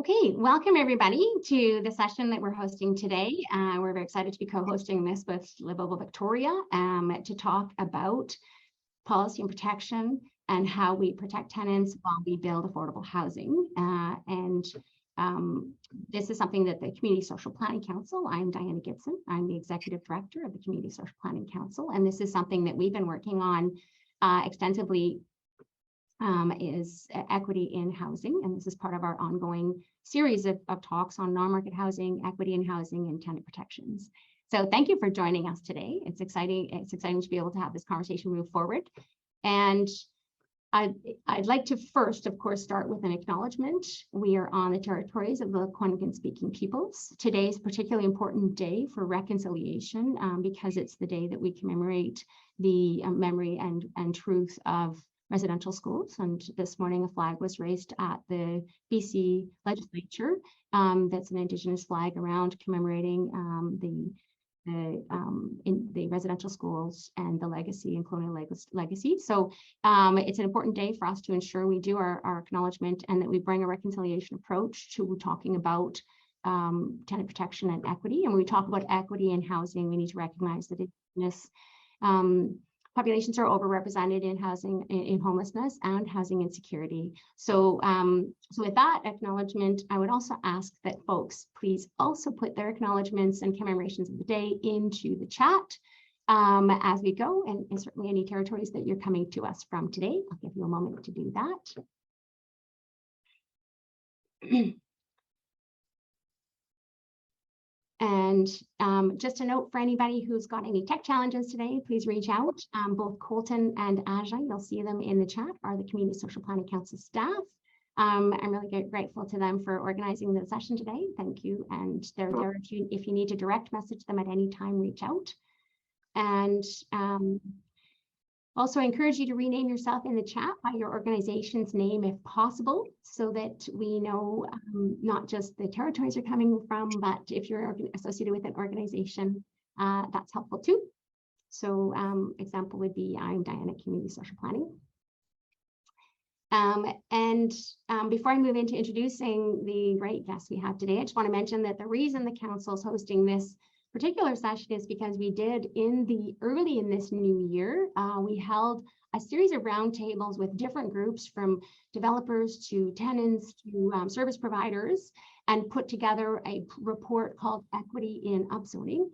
Okay, welcome everybody to the session that we're hosting today. We're very excited to be co-hosting this with Livable Victoria to talk about policy and protection and how we protect tenants while we build affordable housing. This is something that the Community Social Planning Council, I'm Diana Gibson, I'm the Executive Director of the Community Social Planning Council, and this is something that we've been working on extensively is equity in housing, and this is part of our ongoing series of talks on non-market housing, equity in housing, and tenant protections. So thank you for joining us today. It's exciting to be able to have this conversation move forward. And I'd like to first, of course, start with an acknowledgement. We are on the territories of the Quangan-speaking peoples. Today is a particularly important day for reconciliation because it's the day that we commemorate the memory and truth of residential schools. And this morning a flag was raised at the BC legislature that's an Indigenous flag around commemorating the residential schools and the legacy and colonial legacy. So it's an important day for us to ensure we do our acknowledgement and that we bring a reconciliation approach to talking about tenant protection and equity. And when we talk about equity in housing, we need to recognize that Indigenous populations are overrepresented in housing, in homelessness and housing insecurity. So, so with that acknowledgement, I would also ask that folks please also put their acknowledgements and commemorations of the day into the chat as we go, and certainly any territories that you're coming to us from today. I'll give you a moment to do that. And just a note for anybody who's got any tech challenges today, please reach out. Both Colton and Aja, you'll see them in the chat, are the Community Social Planning Council staff. I'm really grateful to them for organizing the session today. Thank you. And they're there if you need to direct message them at any time, reach out. And also, I encourage you to rename yourself in the chat by your organization's name if possible, so that we know not just the territories you're coming from, but if you're associated with an organization, that's helpful too. So example would be, I'm Diana, Community Social Planning. Before I move into introducing the great guests we have today, I just want to mention that the reason the council is hosting this particular session is because we did early in this new year, we held a series of roundtables with different groups from developers to tenants to service providers, and put together a report called Equity in Upzoning,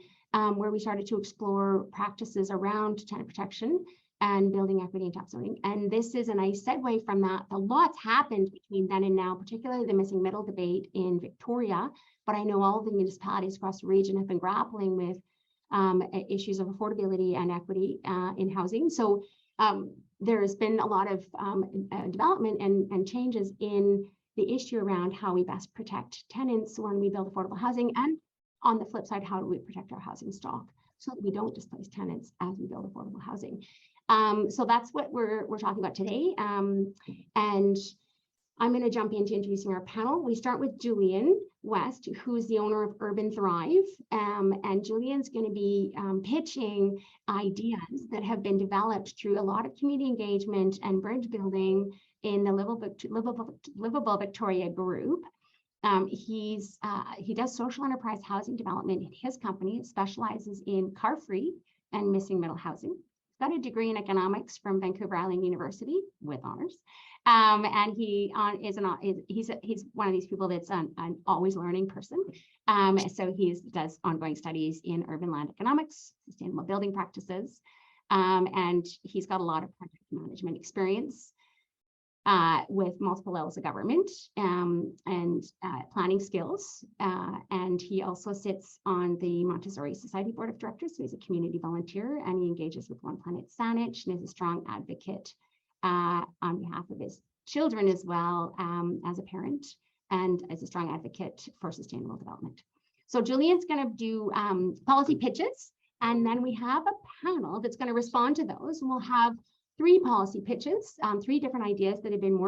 where we started to explore practices around tenant protection and building equity into upzoning. And this is a nice segue from that. A lot's happened between then and now, particularly the missing middle debate in Victoria. But I know all the municipalities across the region have been grappling with issues of affordability and equity in housing. So there has been a lot of development and changes in the issue around how we best protect tenants when we build affordable housing, and on the flip side, how do we protect our housing stock so that we don't displace tenants as we build affordable housing. So that's what we're talking about today. And I'm going to jump into introducing our panel. We start with Julian West, who's the owner of Urban Thrive. And Julian's going to be pitching ideas that have been developed through a lot of community engagement and bridge building in the Livable Victoria group. He does social enterprise housing development in his company. It specializes in car-free and missing middle housing. He's got a degree in economics from Vancouver Island University with honors. And he's one of these people that's an always learning person. So he does ongoing studies in urban land economics, sustainable building practices, and he's got a lot of project management experience with multiple levels of government and planning skills. And he also sits on the Montessori Society Board of Directors, so he's a community volunteer, and he engages with One Planet Saanich and is a strong advocate on behalf of his children as well, as a parent, and as a strong advocate for sustainable development. So Julian's going to do policy pitches, and then we have a panel that's going to respond to those, and we'll have 3 policy pitches, 3 different ideas that have been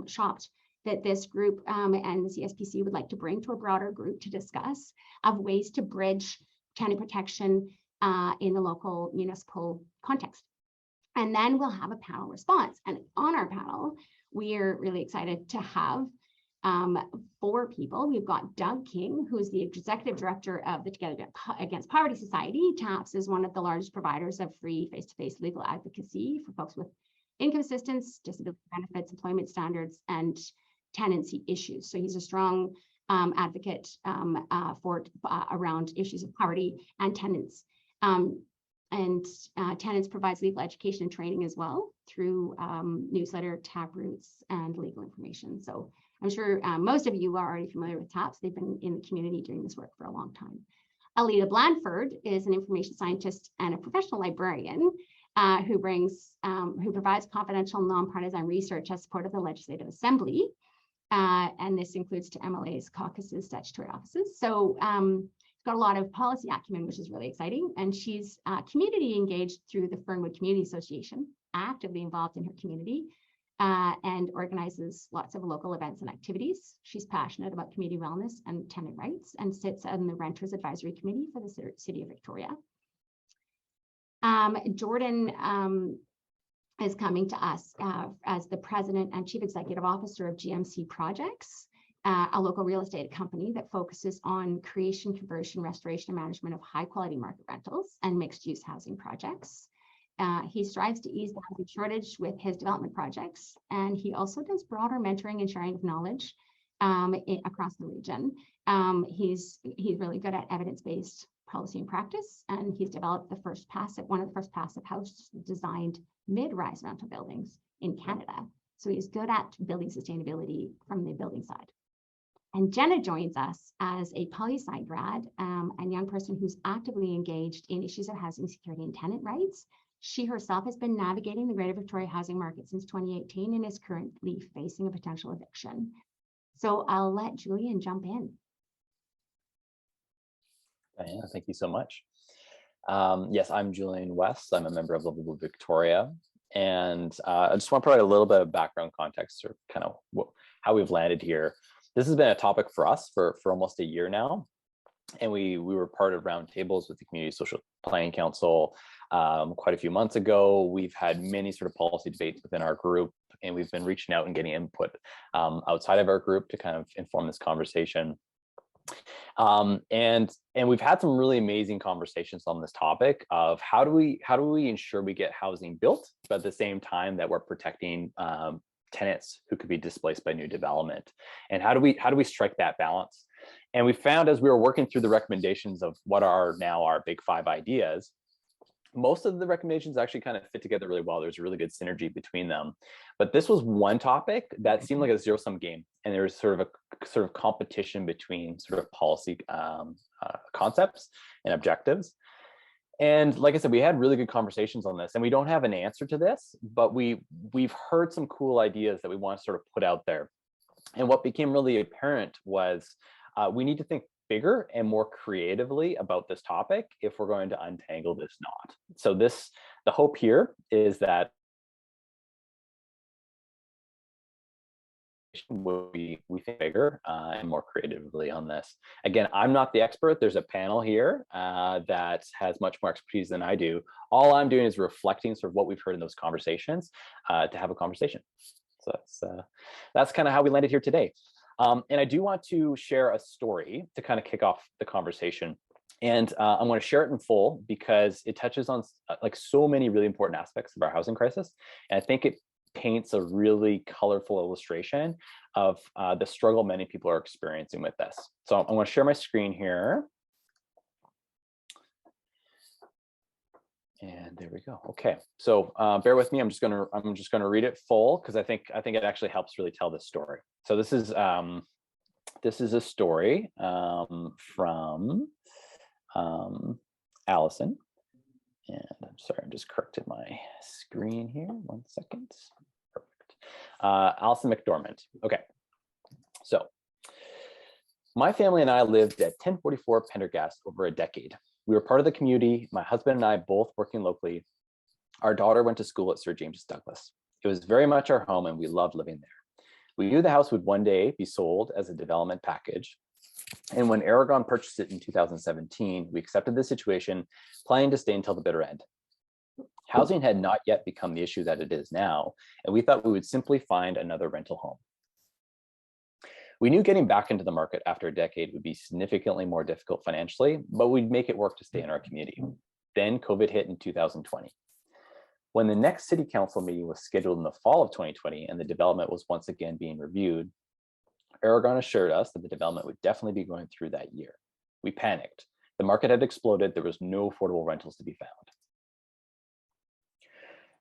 shopped that this group and the CSPC would like to bring to a broader group to discuss, of ways to bridge tenant protection in the local municipal context. And then we'll have a panel response. And on our panel, we are really excited to have 4 people. We've got Doug King, who's the executive director of the Together Against Poverty Society. TAPS is one of the largest providers of free face-to-face legal advocacy for folks with income assistance, disability benefits, employment standards, and tenancy issues. So he's a strong advocate around issues of poverty and tenants. Tenants provides legal education and training as well through newsletter, tap routes, and legal information. So I'm sure most of you are already familiar with TAPS. They've been in the community doing this work for a long time. Aleida Blandford is an information scientist and a professional librarian who provides confidential, nonpartisan research as support of the Legislative Assembly. And this includes to MLAs, caucuses, statutory offices. So got a lot of policy acumen, which is really exciting. And she's community engaged through the Fernwood Community Association, actively involved in her community, and organizes lots of local events and activities. She's passionate about community wellness and tenant rights and sits on the Renters Advisory Committee for the City of Victoria. Jordan is coming to us as the president and chief executive officer of GMC Projects, a local real estate company that focuses on creation, conversion, restoration, and management of high quality market rentals and mixed use housing projects. He strives to ease the housing shortage with his development projects, and he also does broader mentoring and sharing of knowledge across the region. He's really good at evidence-based policy and practice, and he's developed one of the first passive house designed mid-rise rental buildings in Canada. So he's good at building sustainability from the building side. And Jenna joins us as a poli-sci grad and young person who's actively engaged in issues of housing security and tenant rights. She herself has been navigating the Greater Victoria housing market since 2018 and is currently facing a potential eviction. So I'll let Julian jump in. Diana, thank you so much. Yes, I'm Julian West. I'm a member of Livable Victoria. And I just want to provide a little bit of background context or kind of how we've landed here. This has been a topic for us for almost a year now. And we were part of roundtables with the Community Social Planning Council quite a few months ago. We've had many sort of policy debates within our group, and we've been reaching out and getting input outside of our group to kind of inform this conversation. And we've had some really amazing conversations on this topic of how do we ensure we get housing built, but at the same time that we're protecting tenants who could be displaced by new development, and how do we strike that balance? And we found as we were working through the recommendations of what are now our big 5 ideas, most of the recommendations actually kind of fit together really well. There's a really good synergy between them. But this was one topic that seemed like a zero-sum game. And there was sort of competition between sort of policy concepts and objectives. And like I said, we had really good conversations on this, and we don't have an answer to this, but we've heard some cool ideas that we want to sort of put out there. And what became really apparent was we need to think bigger and more creatively about this topic if we're going to untangle this knot. So the hope here is that we think bigger and more creatively on this. Again, I'm not the expert. There's a panel here that has much more expertise than I do. All I'm doing is reflecting sort of what we've heard in those conversations to have a conversation. So that's kind of how we landed here today. And I do want to share a story to kind of kick off the conversation. And I'm going to share it in full because it touches on like so many really important aspects of our housing crisis. And I think it paints a really colorful illustration of the struggle many people are experiencing with this. So I'm going to share my screen here. And there we go. Okay, so bear with me. I'm just gonna read it full because I think it actually helps really tell this story. So this is a story from Allison, and I'm sorry, I just corrected my screen here. 1 second. Perfect. Allison McDormand. Okay, so my family and I lived at 1044 Pendergast over a decade. We were part of the community, my husband and I both working locally. Our daughter went to school at Sir James Douglas. It was very much our home and we loved living there. We knew the house would one day be sold as a development package. And when Aragon purchased it in 2017, we accepted the situation, planning to stay until the bitter end. Housing had not yet become the issue that it is now, and we thought we would simply find another rental home. We knew getting back into the market after a decade would be significantly more difficult financially, but we'd make it work to stay in our community. Then COVID hit in 2020. When the next city council meeting was scheduled in the fall of 2020 and the development was once again being reviewed, Aragon assured us that the development would definitely be going through that year. We panicked. The market had exploded. There was no affordable rentals to be found.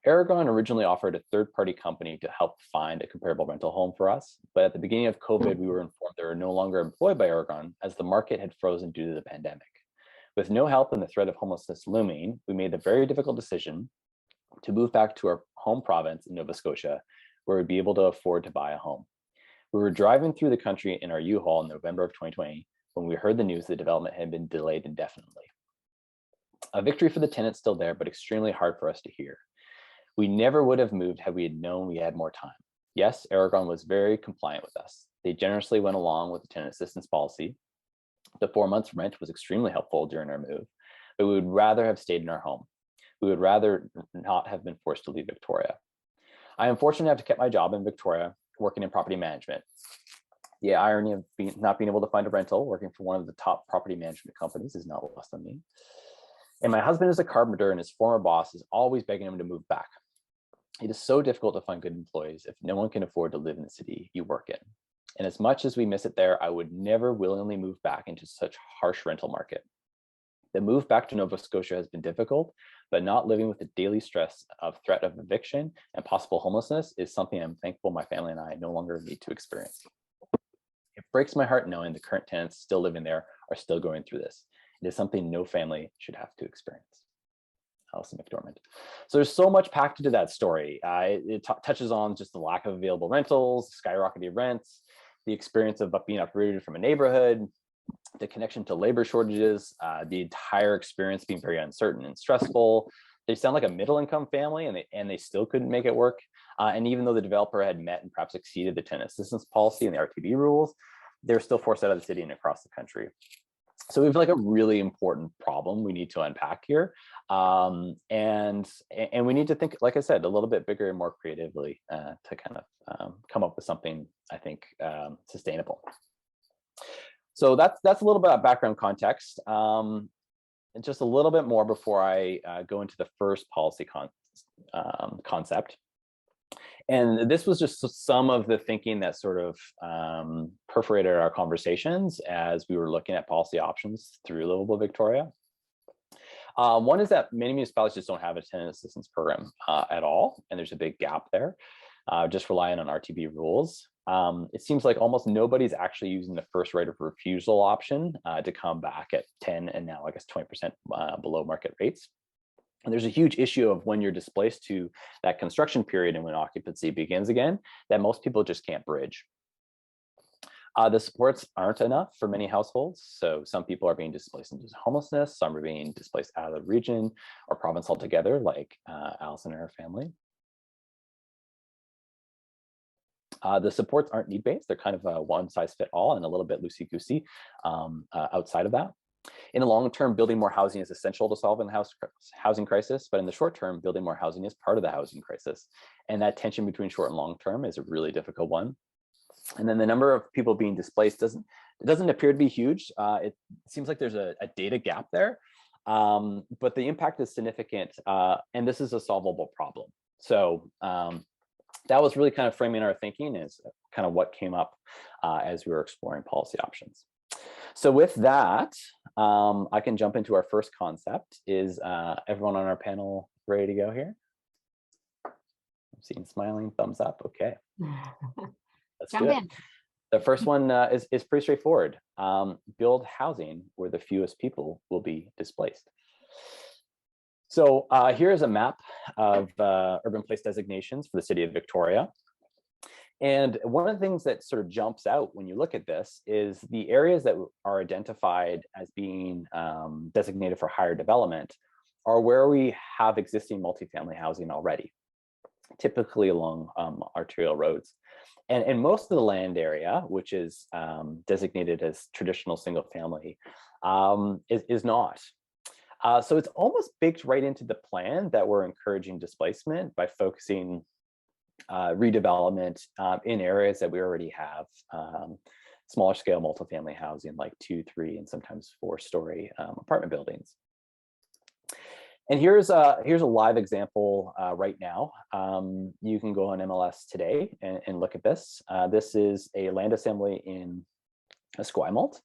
Aragon originally offered a third-party company to help find a comparable rental home for us, but at the beginning of COVID, we were informed they were no longer employed by Aragon as the market had frozen due to the pandemic. With no help and the threat of homelessness looming, we made the very difficult decision to move back to our home province in Nova Scotia, where we'd be able to afford to buy a home. We were driving through the country in our U-Haul in November of 2020 when we heard the news the development had been delayed indefinitely. A victory for the tenants still there, but extremely hard for us to hear. We never would have moved had we had known we had more time. Yes, Aragon was very compliant with us. They generously went along with the tenant assistance policy. The 4 months rent was extremely helpful during our move, but we would rather have stayed in our home. We would rather not have been forced to leave Victoria. I am fortunate to have kept my job in Victoria, working in property management. The irony of not being able to find a rental working for one of the top property management companies is not lost on me. And my husband is a carpenter and his former boss is always begging him to move back. It is so difficult to find good employees if no one can afford to live in the city you work in. And as much as we miss it there, I would never willingly move back into such harsh rental market. The move back to Nova Scotia has been difficult, but not living with the daily stress of threat of eviction and possible homelessness is something I'm thankful my family and I no longer need to experience. It breaks my heart knowing the current tenants still living there are still going through this. It is something no family should have to experience. Alison McDormand. So there's so much packed into that story. It touches on just the lack of available rentals, skyrocketing rents, the experience of being uprooted from a neighborhood, the connection to labor shortages, the entire experience being very uncertain and stressful. They sound like a middle-income family, and they still couldn't make it work. And even though the developer had met and perhaps exceeded the tenant assistance policy and the RTB rules, they're still forced out of the city and across the country. So we have like a really important problem we need to unpack here. And we need to think, like I said, a little bit bigger and more creatively to kind of come up with something, I think, sustainable. So that's a little bit of background context. And just a little bit more before I go into the first policy concept. And this was just some of the thinking that sort of perforated our conversations as we were looking at policy options through Livable Victoria. One is that many municipalities just don't have a tenant assistance program at all, and there's a big gap there, just relying on RTB rules. It seems like almost nobody's actually using the first right of refusal option to come back at 10 and now I guess 20% below market rates. And there's a huge issue of when you're displaced to that construction period and when occupancy begins again, that most people just can't bridge. The supports aren't enough for many households. So some people are being displaced into homelessness, some are being displaced out of the region or province altogether, like Alison and her family. The supports aren't need-based. They're kind of a one-size-fit-all and a little bit loosey-goosey outside of that. In the long term, building more housing is essential to solving the housing crisis, but in the short term, building more housing is part of the housing crisis. And that tension between short and long term is a really difficult one. And then the number of people being displaced doesn't appear to be huge. It seems like there's a data gap there, but the impact is significant, and this is a solvable problem. So that was really kind of framing our thinking as kind of what came up as we were exploring policy options. So with that, I can jump into our first concept. Is everyone on our panel ready to go here? I'm seeing smiling thumbs up. Okay. Let's do it. The first one is pretty straightforward. Build housing where the fewest people will be displaced. So here is a map of urban place designations for the city of Victoria. And one of the things that sort of jumps out when you look at this is the areas that are identified as being designated for higher development are where we have existing multifamily housing already, typically along arterial roads. And most of the land area, which is designated as traditional single family, is not. So it's almost baked right into the plan that we're encouraging displacement by focusing redevelopment in areas that we already have smaller scale multifamily housing like 2, 3, and sometimes 4-story apartment buildings. And here's a live example right now. You can go on MLS today and look at this. This is a land assembly in Esquimalt.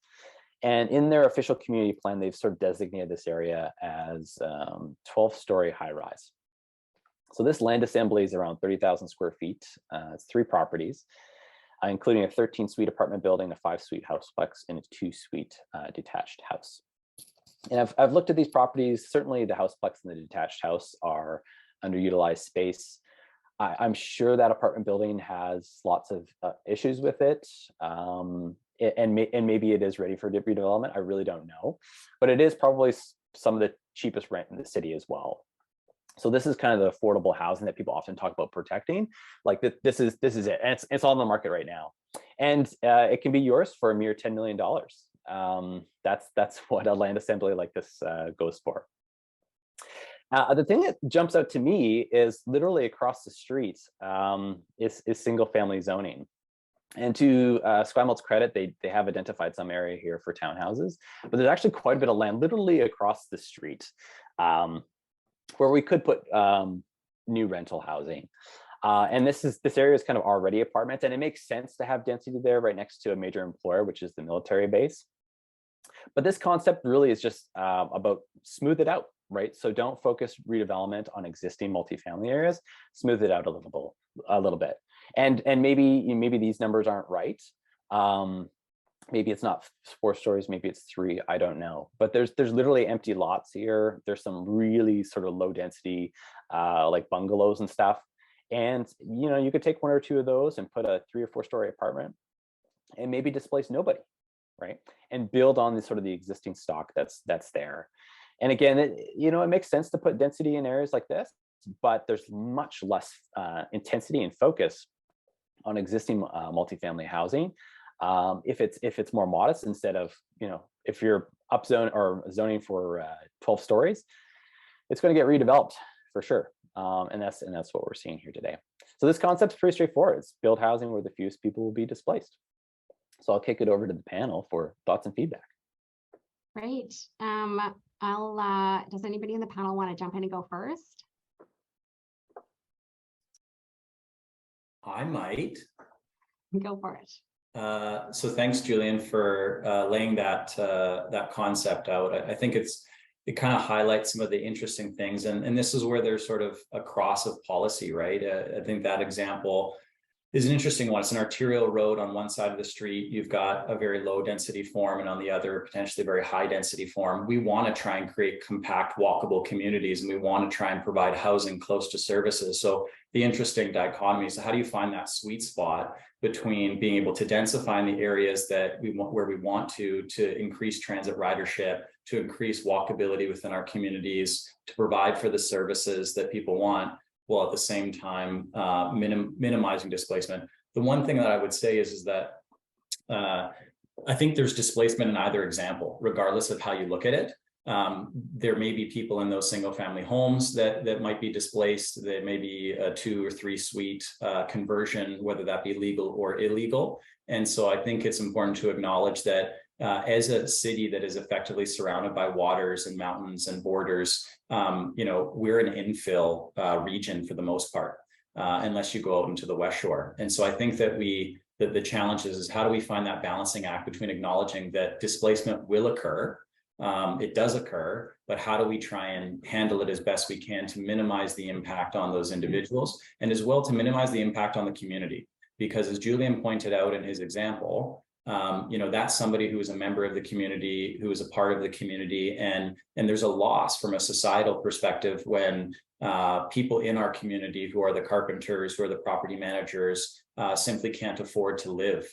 And in their official community plan, they've sort of designated this area as 12-story high rise. So this land assembly is around 30,000 square feet. It's 3 properties, including a 13-suite apartment building, a 5-suite houseplex, and a 2-suite detached house. And I've looked at these properties. Certainly the houseplex and the detached house are underutilized space. I'm sure that apartment building has lots of issues with it. And maybe it is ready for redevelopment. I really don't know, but it is probably some of the cheapest rent in the city as well. So this is kind of the affordable housing that people often talk about protecting. Like this is it, and it's on the market right now, and it can be yours for a mere $10 million. That's what a land assembly like this goes for. The thing that jumps out to me is literally across the street is single family zoning. And to Esquimalt's credit, they have identified some area here for townhouses, but there's actually quite a bit of land literally across the street where we could put new rental housing. And this area is kind of already apartments, and it makes sense to have density there right next to a major employer, which is the military base. But this concept really is just about smooth it out, right? So don't focus redevelopment on existing multifamily areas, smooth it out a little bit. And maybe these numbers aren't right. Maybe it's not 4 stories, maybe it's 3, I don't know. But there's literally empty lots here. There's some really sort of low density like bungalows and stuff. And you could take 1 or 2 of those and put a 3 or 4 story apartment and maybe displace nobody, right? And build on the sort of the existing stock that's there. And again, it makes sense to put density in areas like this, but there's much less intensity and focus on existing multifamily housing if it's more modest, instead of if you're up zone or zoning for 12 stories, it's going to get redeveloped for sure. And that's what we're seeing here today. So this concept's pretty straightforward. It's build housing where the fewest people will be displaced. So I'll kick it over to the panel for thoughts and feedback. Great. Does anybody in the panel want to jump in and go first? I might. Go for it. So thanks, Julian, for laying that concept out. I think it kind of highlights some of the interesting things, and this is where there's sort of a cross of policy, right? I think that example is an interesting one. It's an arterial road. On one side of the street, you've got a very low density form, and on the other, potentially very high density form. We want to try and create compact, walkable communities, and we want to try and provide housing close to services. So the interesting dichotomy is, how do you find that sweet spot between being able to densify in the areas that where we want to increase transit ridership, to increase walkability within our communities, to provide for the services that people want, while at the same time minimizing displacement. The one thing that I would say is that I think there's displacement in either example, regardless of how you look at it. There may be people in those single family homes that might be displaced. There may be a 2 or 3 suite conversion, whether that be legal or illegal. And so I think it's important to acknowledge that as a city that is effectively surrounded by waters and mountains and borders, we're an infill region for the most part, unless you go out into the West Shore. And so I think that the challenge is how do we find that balancing act between acknowledging that displacement will occur, it does occur, but how do we try and handle it as best we can to minimize the impact on those individuals, and as well to minimize the impact on the community? Because as Julian pointed out in his example, that's somebody who is a member of the community, who is a part of the community, and there's a loss from a societal perspective when people in our community who are the carpenters, who are the property managers, simply can't afford to live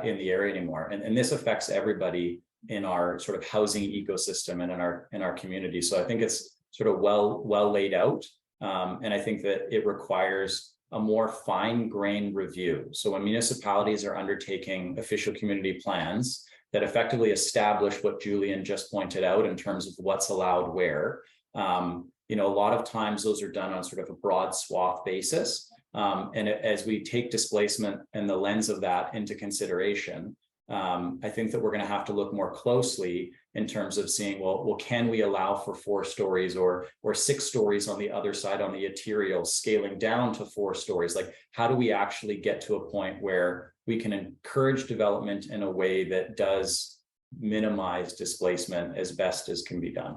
in the area anymore. And this affects everybody in our sort of housing ecosystem and in our community. So I think it's sort of well laid out, and I think that it requires a more fine-grained review. So when municipalities are undertaking official community plans that effectively establish what Julian just pointed out in terms of what's allowed where, a lot of times those are done on sort of a broad swath basis. And as we take displacement and the lens of that into consideration, I think that we're going to have to look more closely in terms of seeing, well, can we allow for 4 stories or 6 stories on the other side on the arterial, scaling down to 4 stories? Like, how do we actually get to a point where we can encourage development in a way that does minimize displacement as best as can be done?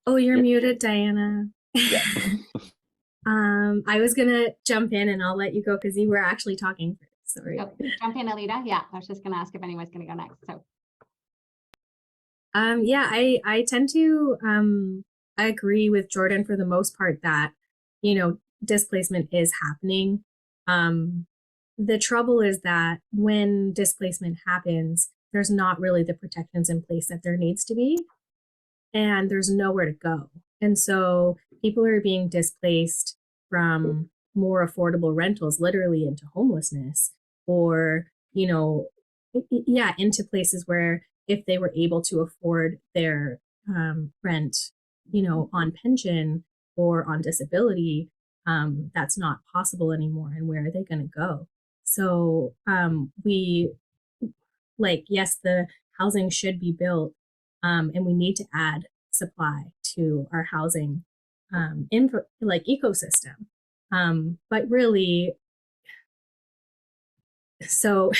Oh, you're Yep. muted, Diana. Yeah. I was gonna jump in and I'll let you go because you were actually talking first. Sorry. Oh, jump in, Aleida. Yeah, I was just going to ask if anyone's going to go next. So, Yeah, I tend to agree with Jordan for the most part that, displacement is happening. The trouble is that when displacement happens, there's not really the protections in place that there needs to be, and there's nowhere to go. And so people are being displaced from more affordable rentals, literally into homelessness, or, into places where if they were able to afford their rent, on pension or on disability, that's not possible anymore. And where are they going to go? So yes, the housing should be built, and we need to add supply to our housing ecosystem. But really, so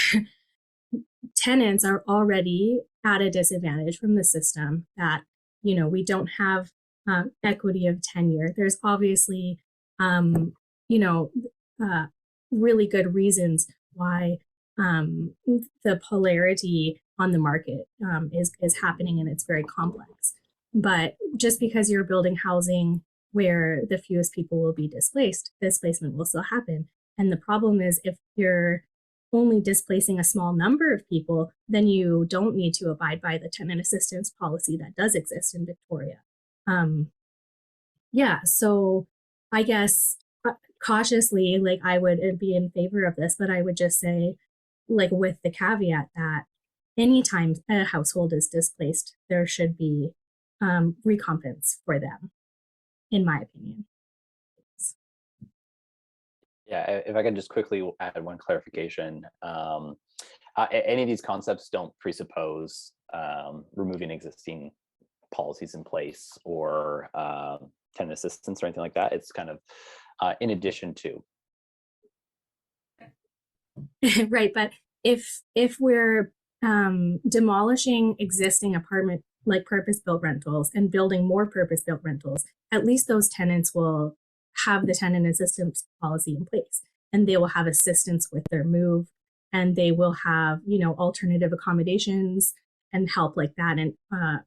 tenants are already at a disadvantage from the system that, we don't have equity of tenure. There's obviously, really good reasons why the polarity on the market is happening, and it's very complex. But just because you're building housing where the fewest people will be displaced, displacement will still happen. And the problem is, if you're only displacing a small number of people, then you don't need to abide by the tenant assistance policy that does exist in Victoria. So I guess cautiously, I would be in favor of this, but I would just say, with the caveat that anytime a household is displaced, there should be recompense for them, in my opinion. Yeah, if I can just quickly add one clarification. Any of these concepts don't presuppose removing existing policies in place or tenant assistance or anything like that. It's kind of in addition to. Right, but if we're demolishing existing apartment purpose-built rentals and building more purpose-built rentals, at least those tenants will have the tenant assistance policy in place, and they will have assistance with their move, and they will have alternative accommodations and help like that, and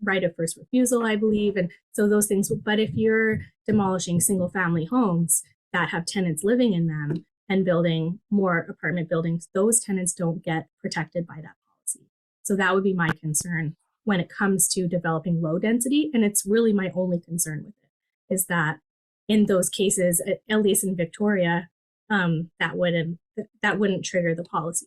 right of first refusal, I believe, and so those things. But if you're demolishing single family homes that have tenants living in them and building more apartment buildings, those tenants don't get protected by that policy. So that would be my concern when it comes to developing low density. And it's really my only concern with it, is that in those cases, at least in Victoria, that wouldn't trigger the policy.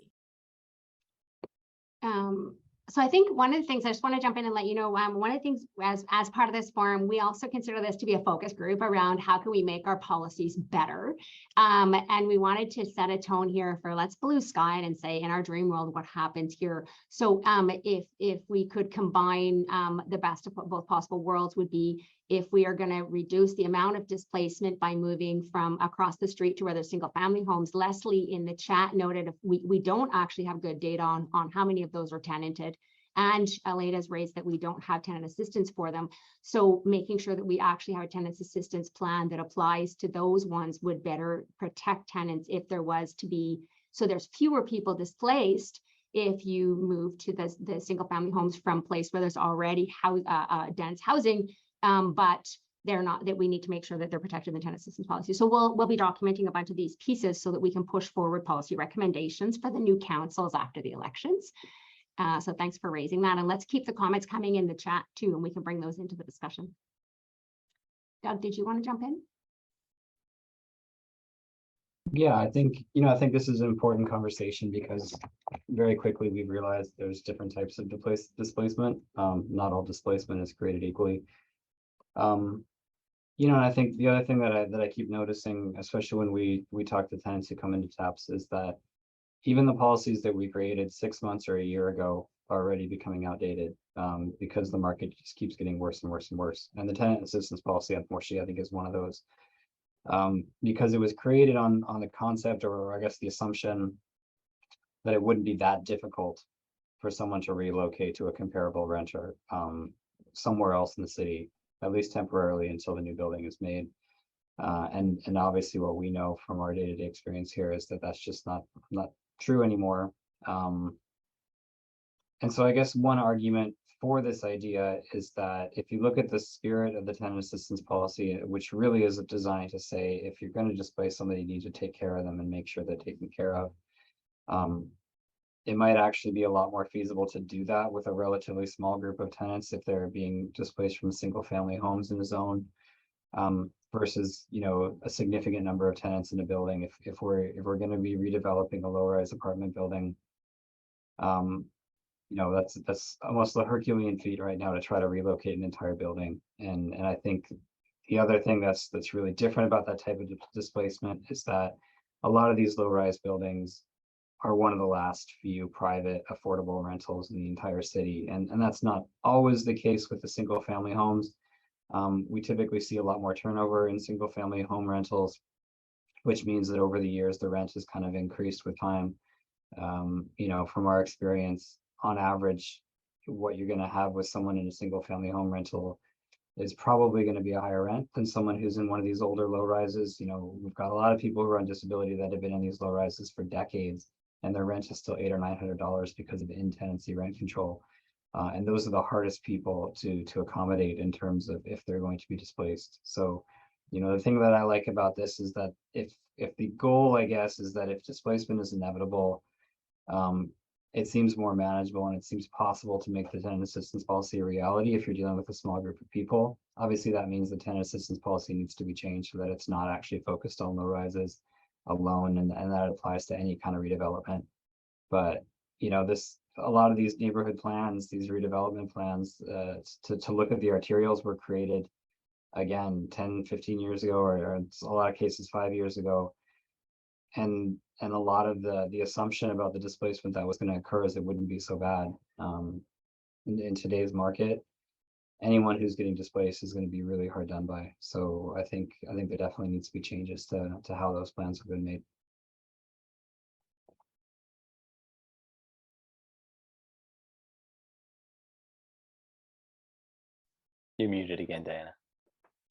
So I think one of the things I just want to jump in and let you know, one of the things as part of this forum, we also consider this to be a focus group around how can we make our policies better. And we wanted to set a tone here for let's blue sky and say in our dream world, what happens here. So if we could combine the best of both possible worlds would be if we are going to reduce the amount of displacement by moving from across the street to where there's single family homes. Leslie in the chat noted if we don't actually have good data on how many of those are tenanted. And Aleida's raised that we don't have tenant assistance for them. So making sure that we actually have a tenant assistance plan that applies to those ones would better protect tenants if there was to be, so there's fewer people displaced if you move to the single family homes from place where there's already dense housing, but they're not, that we need to make sure that they're protected in the tenant assistance policy. So we'll be documenting a bunch of these pieces so that we can push forward policy recommendations for the new councils after the elections. So thanks for raising that, and let's keep the comments coming in the chat too, and we can bring those into the discussion. Doug, did you want to jump in? Yeah, I think this is an important conversation because very quickly we've realized there's different types of displacement. Not all displacement is created equally. and I think the other thing that I keep noticing, especially when we talk to tenants who come into TAPS, is that even the policies that we created 6 months or a year ago are already becoming outdated, because the market just keeps getting worse and worse and worse. And the tenant assistance policy, unfortunately, I think is one of those, because it was created on the concept, or I guess the assumption, that it wouldn't be that difficult for someone to relocate to a comparable renter somewhere else in the city, at least temporarily, until the new building is made. And obviously what we know from our day-to-day experience here is that that's just not true anymore. And so I guess one argument for this idea is that if you look at the spirit of the tenant assistance policy, which really is designed to say, if you're going to displace somebody, you need to take care of them and make sure they're taken care of. It might actually be a lot more feasible to do that with a relatively small group of tenants if they're being displaced from single family homes in the zone, versus, a significant number of tenants in a building. If we're going to be redeveloping a low-rise apartment building, that's almost a Herculean feat right now to try to relocate an entire building. And I think the other thing that's really different about that type of displacement is that a lot of these low-rise buildings are one of the last few private affordable rentals in the entire city. And that's not always the case with the single family homes. We typically see a lot more turnover in single family home rentals, which means that over the years, the rent has kind of increased with time. From our experience, on average, what you're going to have with someone in a single family home rental is probably going to be a higher rent than someone who's in one of these older low rises. We've got a lot of people who are on disability that have been in these low rises for decades, and their rent is still $800 or $900 because of in-tenancy rent control. And those are the hardest people to accommodate in terms of if they're going to be displaced. So, the thing that I like about this is that if the goal, I guess, is that if displacement is inevitable, it seems more manageable, and it seems possible to make the tenant assistance policy a reality if you're dealing with a small group of people. Obviously, that means the tenant assistance policy needs to be changed so that it's not actually focused on low rises alone, and that applies to any kind of redevelopment. But a lot of these neighborhood plans, these redevelopment plans, to look at the arterials were created again 10, 15 years ago, or in a lot of cases 5 years ago. And a lot of the assumption about the displacement that was going to occur is it wouldn't be so bad. In today's market, anyone who's getting displaced is going to be really hard done by. So I think there definitely needs to be changes to how those plans have been made. You're muted again, Diana.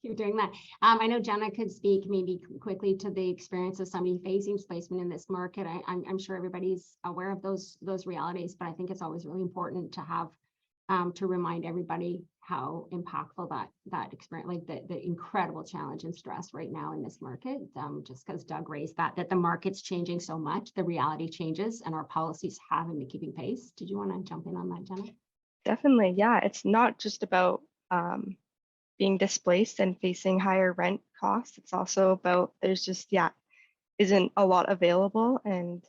Keep doing that. I know Jenna could speak maybe quickly to the experience of somebody facing displacement in this market. I'm sure everybody's aware of those realities, but I think it's always really important to have to remind everybody how impactful that experience, like the incredible challenge and stress right now in this market. Just because Doug raised that the market's changing so much, the reality changes, and our policies haven't been keeping pace. Did you want to jump in on that, Jenna? Definitely, yeah. It's not just about being displaced and facing higher rent costs. It's also about there's just isn't a lot available, and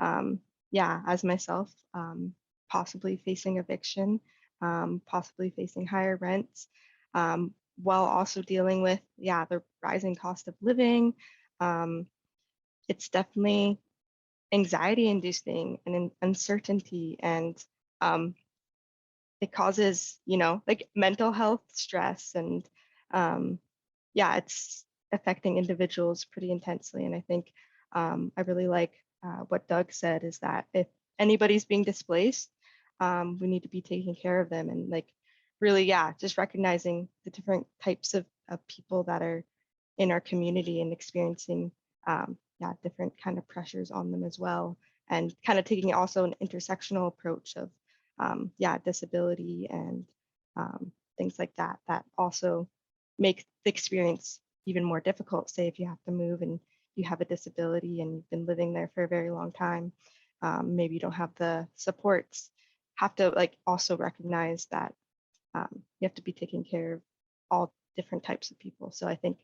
as myself, possibly facing eviction, possibly facing higher rents, while also dealing with the rising cost of living. It's definitely anxiety inducing and uncertainty, and it causes, like mental health stress, and it's affecting individuals pretty intensely. And I think I really like what Doug said, is that if anybody's being displaced, we need to be taking care of them, and like really, just recognizing the different types of people that are in our community and experiencing different kind of pressures on them as well, and kind of taking also an intersectional approach of disability and things like that also make the experience even more difficult. Say if you have to move and you have a disability and you've been living there for a very long time, maybe you don't have the supports, have to also recognize that you have to be taking care of all different types of people. So I think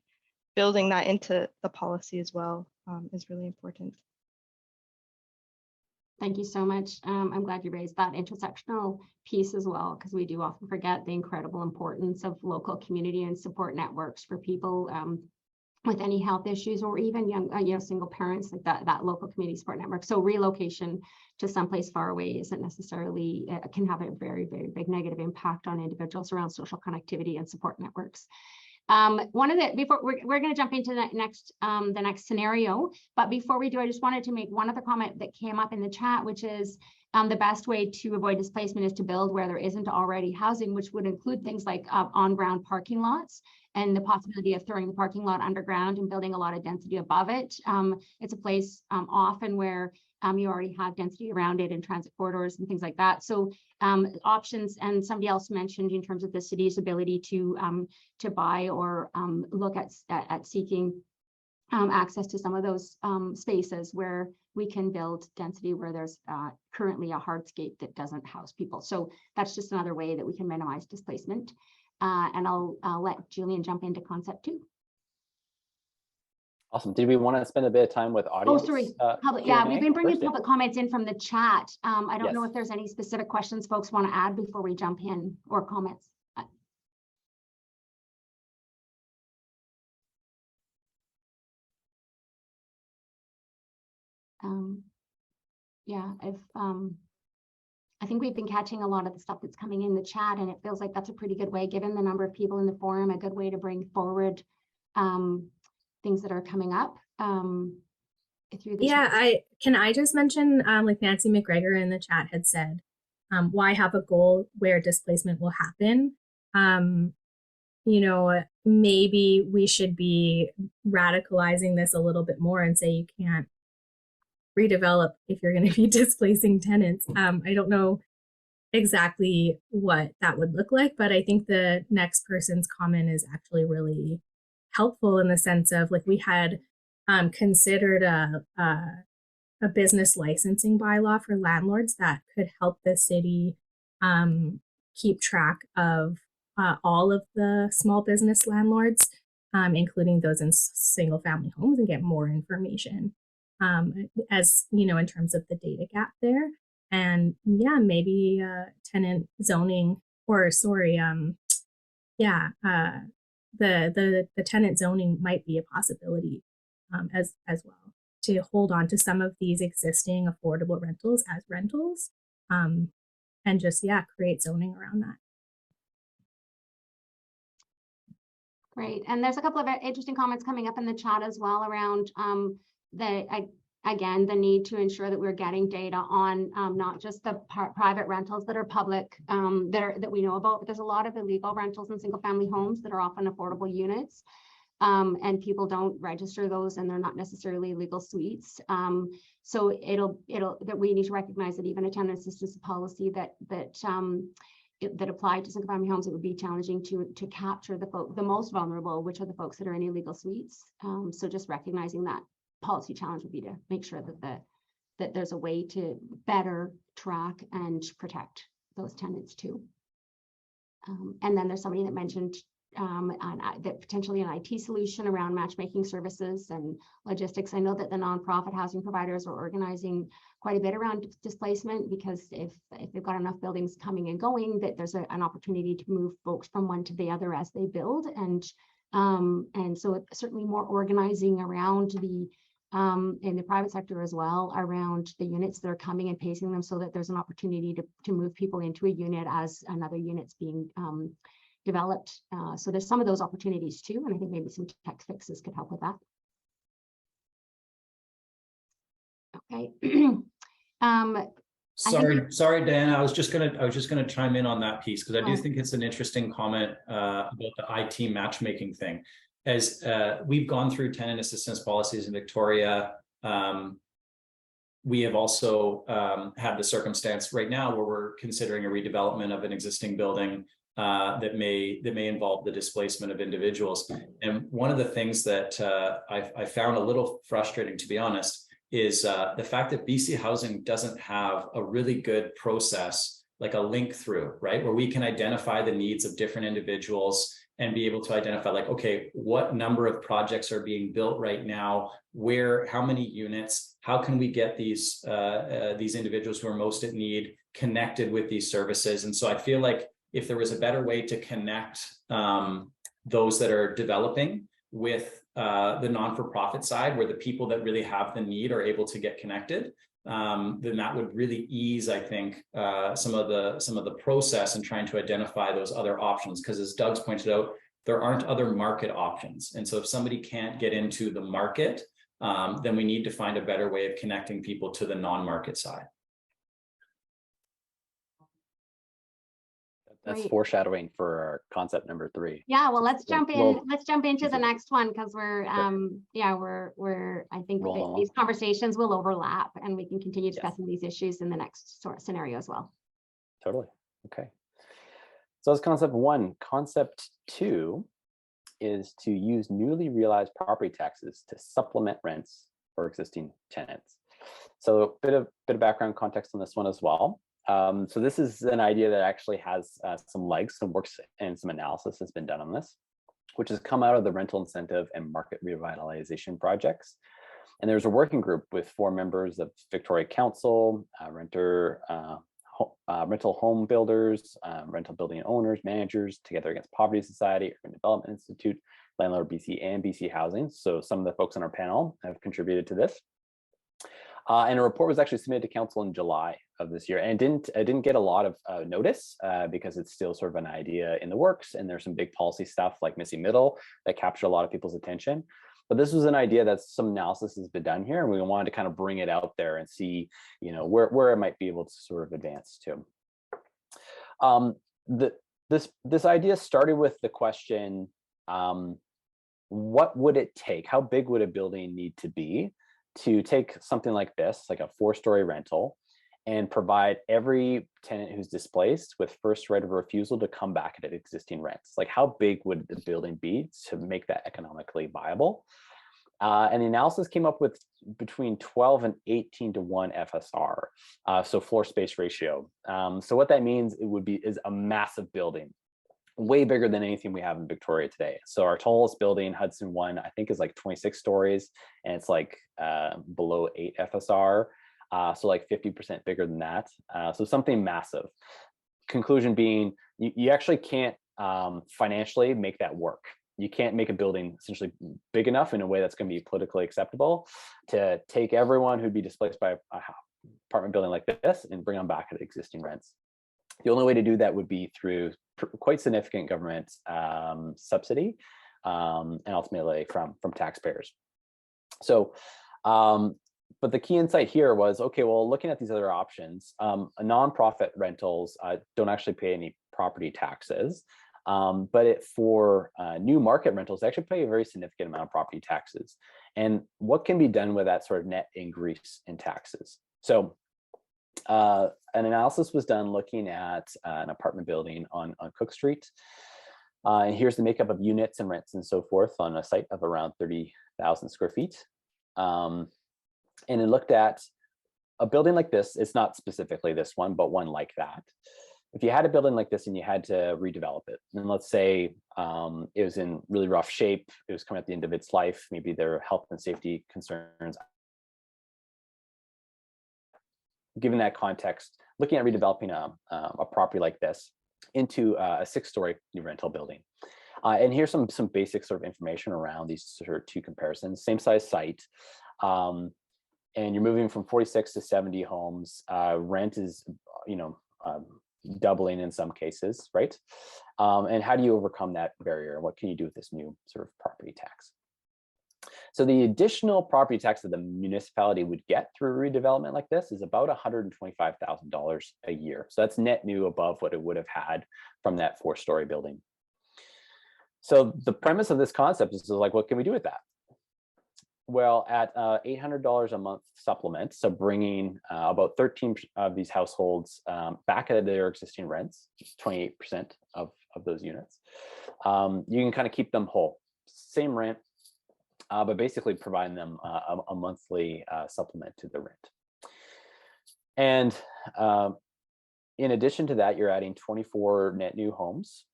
building that into the policy as well is really important. Thank you so much. I'm glad you raised that intersectional piece as well, because we do often forget the incredible importance of local community and support networks for people with any health issues, or even young, single parents, like that local community support network. So relocation to someplace far away isn't necessarily, can have a very, very big negative impact on individuals around social connectivity and support networks. Before we're going to jump into the next scenario, but before we do, I just wanted to make one other comment that came up in the chat, which is the best way to avoid displacement is to build where there isn't already housing, which would include things like on-ground parking lots and the possibility of throwing the parking lot underground and building a lot of density above it. It's a place often where you already have density around it and transit corridors and things like that. So options, and somebody else mentioned in terms of the city's ability to buy or look at seeking access to some of those spaces where we can build density where there's currently a hardscape that doesn't house people. So that's just another way that we can minimize displacement. And I'll let Julian jump into concept 2. Awesome. Did we want to spend a bit of time with audience? Oh, sorry. Public, Q&A we've been bringing first? public comments in from the chat. I don't know Yes. if there's any specific questions folks want to add before we jump in, or comments. Yeah, I think we've been catching a lot of the stuff that's coming in the chat, and it feels like that's a pretty good way, given the number of people in the forum, a good way to bring forward things that are coming up. Through the Yeah, chat. I just mention, like Nancy McGregor in the chat had said, why have a goal where displacement will happen? Maybe we should be radicalizing this a little bit more and say you can't redevelop if you're going to be displacing tenants. I don't know exactly what that would look like, but I think the next person's comment is actually really helpful in the sense of, like, we had considered a business licensing bylaw for landlords that could help the city keep track of all of the small business landlords, including those in single family homes, and get more information as in terms of the data gap there. And yeah, maybe tenant zoning, or sorry, the tenant zoning might be a possibility as well, to hold on to some of these existing affordable rentals as rentals, and just create zoning around that. Great. And there's a couple of interesting comments coming up in the chat as well around the need to ensure that we're getting data on not just the private rentals that are public that we know about, but there's a lot of illegal rentals in single family homes that are often affordable units. And people don't register those, and they're not necessarily legal suites. So that we need to recognize that even a tenant assistance policy that applied to single family homes, it would be challenging to capture the most vulnerable, which are the folks that are in illegal suites. So just recognizing that policy challenge would be to make sure that there's a way to better track and protect those tenants too. And then there's somebody that mentioned that potentially an IT solution around matchmaking services and logistics. I know that the nonprofit housing providers are organizing quite a bit around displacement, because if they've got enough buildings coming and going, that there's an opportunity to move folks from one to the other as they build. And so certainly more organizing around in the private sector as well, around the units that are coming and pacing them, so that there's an opportunity to move people into a unit as another unit's being developed. So there's some of those opportunities too, and I think maybe some tech fixes could help with that. Okay. Sorry, Diana. I was just gonna chime in on that piece, because I do think it's an interesting comment about the IT matchmaking thing. As we've gone through tenant assistance policies in Victoria, we have also had the circumstance right now where we're considering a redevelopment of an existing building that may involve the displacement of individuals. And one of the things that I found a little frustrating, to be honest, is the fact that BC Housing doesn't have a really good process, like a link through, right, where we can identify the needs of different individuals and be able to identify like, okay, what number of projects are being built right now, where, how many units, how can we get these individuals who are most at need connected with these services. And so I feel like if there was a better way to connect those that are developing with the non-for-profit side, where the people that really have the need are able to get connected, then that would really ease, I think, some of the process in trying to identify those other options. Because as Doug's pointed out, there aren't other market options. And so if somebody can't get into the market, then we need to find a better way of connecting people to the non-market side. That's Great. foreshadowing for our concept number 3. Yeah, well, let's jump in. Well, Let's jump into the easy. next one, because we're yeah, we're I think that these conversations will overlap, and we can continue discussing these issues in the next sort of scenario as well. Totally. Okay. So that's concept 1. Concept 2 is to use newly realized property taxes to supplement rents for existing tenants. So a bit of background context on this one as well. So this is an idea that actually has some legs, some works, and some analysis has been done on this, which has come out of the rental incentive and market revitalization projects. And there's a working group with 4 members of Victoria Council, rental home builders, rental building owners, managers, Together Against Poverty Society, Urban Development Institute, Landlord BC, and BC Housing. So some of the folks on our panel have contributed to this. And a report was actually submitted to council in July of this year, and it didn't get a lot of notice because it's still sort of an idea in the works, and there's some big policy stuff like missing middle that captured a lot of people's attention. But this was an idea that some analysis has been done here, and we wanted to kind of bring it out there and see, you know, where it might be able to sort of advance to. This idea started with the question, what would it take? How big would a building need to be to take something like this, like a 4-story rental, and provide every tenant who's displaced with first right of refusal to come back at existing rents? Like, how big would the building be to make that economically viable? And the analysis came up with between 12 and 18 to 1 FSR, so floor space ratio. So what that means is a massive building, way bigger than anything we have in Victoria today. So our tallest building, Hudson 1, I think is like 26 stories, and it's like below 8 FSR. So like 50% bigger than that. So something massive. Conclusion being, you actually can't financially make that work. You can't make a building essentially big enough in a way that's going to be politically acceptable to take everyone who'd be displaced by a apartment building like this and bring them back at existing rents. The only way to do that would be through quite significant government subsidy, and ultimately from taxpayers. So, but the key insight here was, okay, well, looking at these other options, nonprofit rentals don't actually pay any property taxes, but for new market rentals, they actually pay a very significant amount of property taxes. And what can be done with that sort of net increase in taxes? So an analysis was done looking at an apartment building on Cook Street. And here's the makeup of units and rents and so forth on a site of around 30,000 square feet. And it looked at a building like this. It's not specifically this one, but one like that. If you had a building like this and you had to redevelop it, and let's say it was in really rough shape, it was coming at the end of its life, maybe there are health and safety concerns. Given that context, looking at redeveloping a property like this into a 6-story new rental building. And here's some basic sort of information around these sort of 2 comparisons. Same size site, and you're moving from 46 to 70 homes. Rent is, doubling in some cases, right? And how do you overcome that barrier? What can you do with this new sort of property tax? So the additional property tax that the municipality would get through a redevelopment like this is about $125,000 a year. So that's net new above what it would have had from that 4-story building. So the premise of this concept is like, what can we do with that? Well, at $800 a month supplement, so bringing about 13 of these households back at their existing rents, 28% of those units, you can kind of keep them whole. Same rent, but basically providing them a monthly supplement to the rent. And in addition to that, you're adding 24 net new homes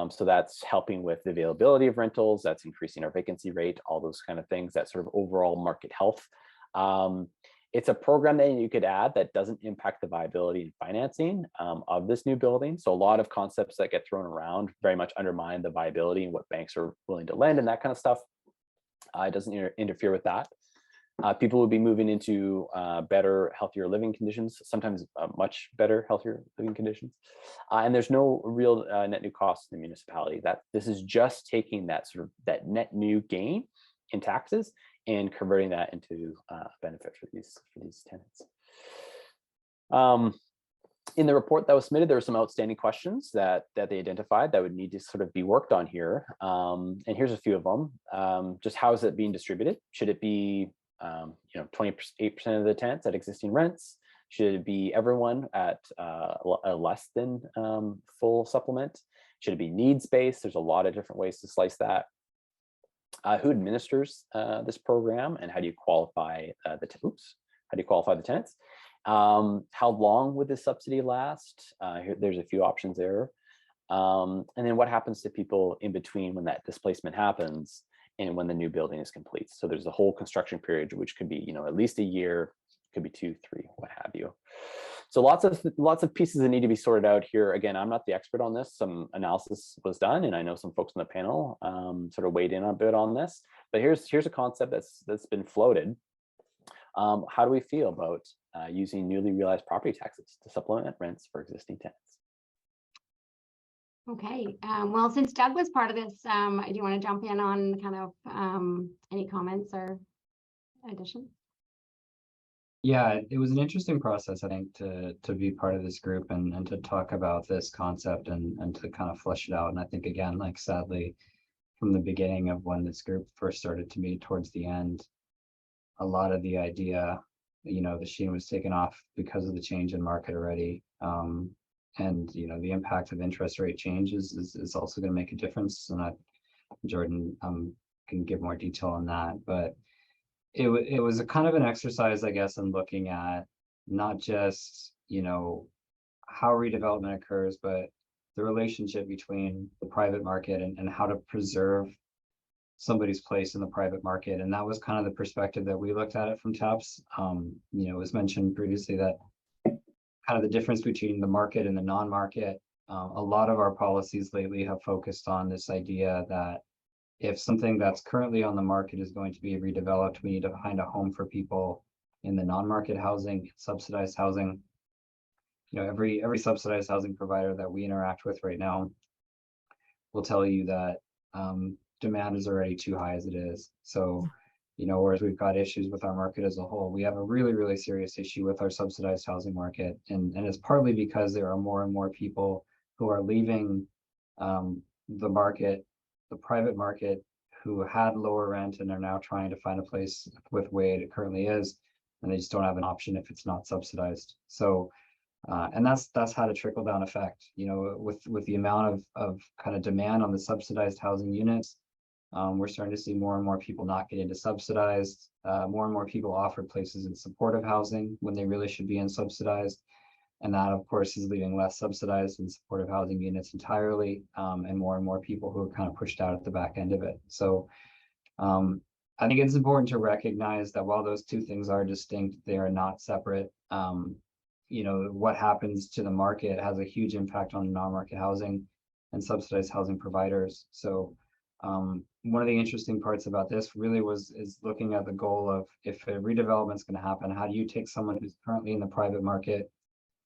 So that's helping with the availability of rentals, that's increasing our vacancy rate, all those kind of things, that sort of overall market health. It's a program that you could add that doesn't impact the viability and financing of this new building. So a lot of concepts that get thrown around very much undermine the viability and what banks are willing to lend and that kind of stuff. It doesn't interfere with that. People will be moving into better, healthier living conditions, sometimes much better, healthier living conditions. And there's no real net new cost in the municipality. That this is just taking that sort of that net new gain in taxes and converting that into benefit for these tenants. In the report that was submitted, there were some outstanding questions that they identified that would need to sort of be worked on here. And here's a few of them. Just how is it being distributed? Should it be 28% of the tenants at existing rents? Should it be everyone at a less than full supplement? Should it be needs-based? There's a lot of different ways to slice that. Who administers this program, and how do you qualify the tenants? How long would this subsidy last? There's a few options there. And then what happens to people in between when that displacement happens and when the new building is complete? So there's a whole construction period, which could be at least a year, could be 2, 3, what have you. So lots of pieces that need to be sorted out here. Again, I'm not the expert on this. Some analysis was done, and I know some folks on the panel sort of weighed in a bit on this. But here's a concept that's been floated. How do we feel about using newly realized property taxes to supplement rents for existing tenants? Okay, well, since Doug was part of this, do you want to jump in on kind of any comments or additions? Yeah, it was an interesting process, I think, to be part of this group and to talk about this concept and to kind of flesh it out. And I think, again, like sadly, from the beginning of when this group first started to meet towards the end, a lot of the idea, the sheen was taken off because of the change in market already. And the impact of interest rate changes is also going to make a difference. And Jordan can give more detail on that, but it was a kind of an exercise, I guess, in looking at not just how redevelopment occurs, but the relationship between the private market and how to preserve somebody's place in the private market. And that was kind of the perspective that we looked at it from TAPS. It was mentioned previously that kind of the difference between the market and the non-market. A lot of our policies lately have focused on this idea that if something that's currently on the market is going to be redeveloped, we need to find a home for people in the non-market housing, subsidized housing. Every subsidized housing provider that we interact with right now will tell you that demand is already too high as it is. So, whereas we've got issues with our market as a whole, we have a really, really serious issue with our subsidized housing market. And it's partly because there are more and more people who are leaving the market, the private market, who had lower rent and are now trying to find a place with the way it currently is, and they just don't have an option if it's not subsidized. So, and that's had a trickle down effect, with the amount of kind of demand on the subsidized housing units. We're starting to see more and more people not get into subsidized, more and more people offered places in supportive housing when they really should be in subsidized. And that, of course, is leaving less subsidized and supportive housing units entirely, and more people who are kind of pushed out at the back end of it. So I think it's important to recognize that while those two things are distinct, they are not separate. What happens to the market has a huge impact on non-market housing and subsidized housing providers. So one of the interesting parts about this really is looking at the goal of, if a redevelopment is going to happen, how do you take someone who's currently in the private market,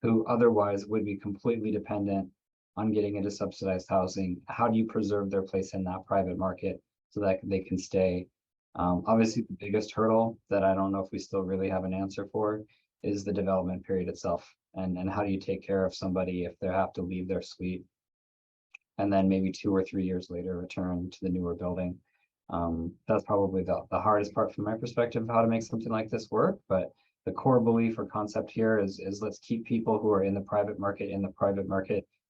who otherwise would be completely dependent on getting into subsidized housing? How do you preserve their place in that private market so that they can stay? Obviously, the biggest hurdle that I don't know if we still really have an answer for is the development period itself. And how do you take care of somebody if they have to leave their suite and then maybe 2 or 3 years later return to the newer building? That's probably the hardest part from my perspective of how to make something like this work. But the core belief or concept here is let's keep people who are in the private market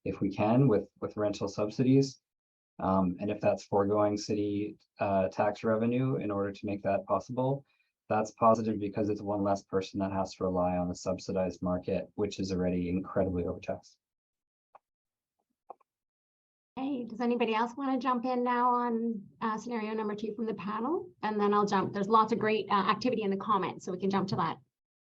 if we can, with rental subsidies. And if that's foregoing city tax revenue in order to make that possible, that's positive, because it's one less person that has to rely on the subsidized market, which is already incredibly overtaxed. Hey, does anybody else want to jump in now on scenario number 2 from the panel? And then I'll jump. There's lots of great activity in the comments, so we can jump to that.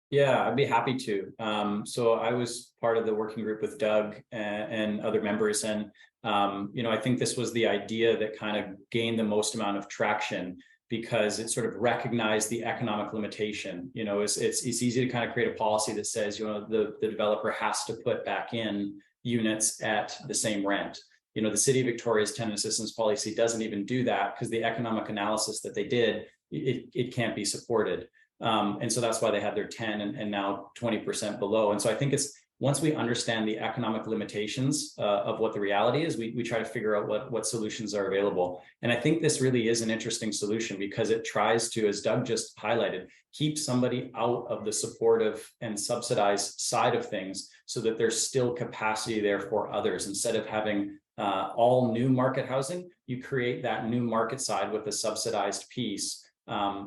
Yeah, I'd be happy to. So I was part of the working group with Doug and other members, and I think this was the idea that kind of gained the most amount of traction because it sort of recognized the economic limitation. It's easy to kind of create a policy that says, the developer has to put back in units at the same rent. The City of Victoria's tenant assistance policy doesn't even do that because the economic analysis that they did, it can't be supported. And so that's why they had their 10 and now 20% below. And so I think it's once we understand the economic limitations of what the reality is, we try to figure out what solutions are available. And I think this really is an interesting solution because it tries to, as Doug just highlighted, keep somebody out of the supportive and subsidized side of things so that there's still capacity there for others. Instead of having all new market housing, you create that new market side with a subsidized piece.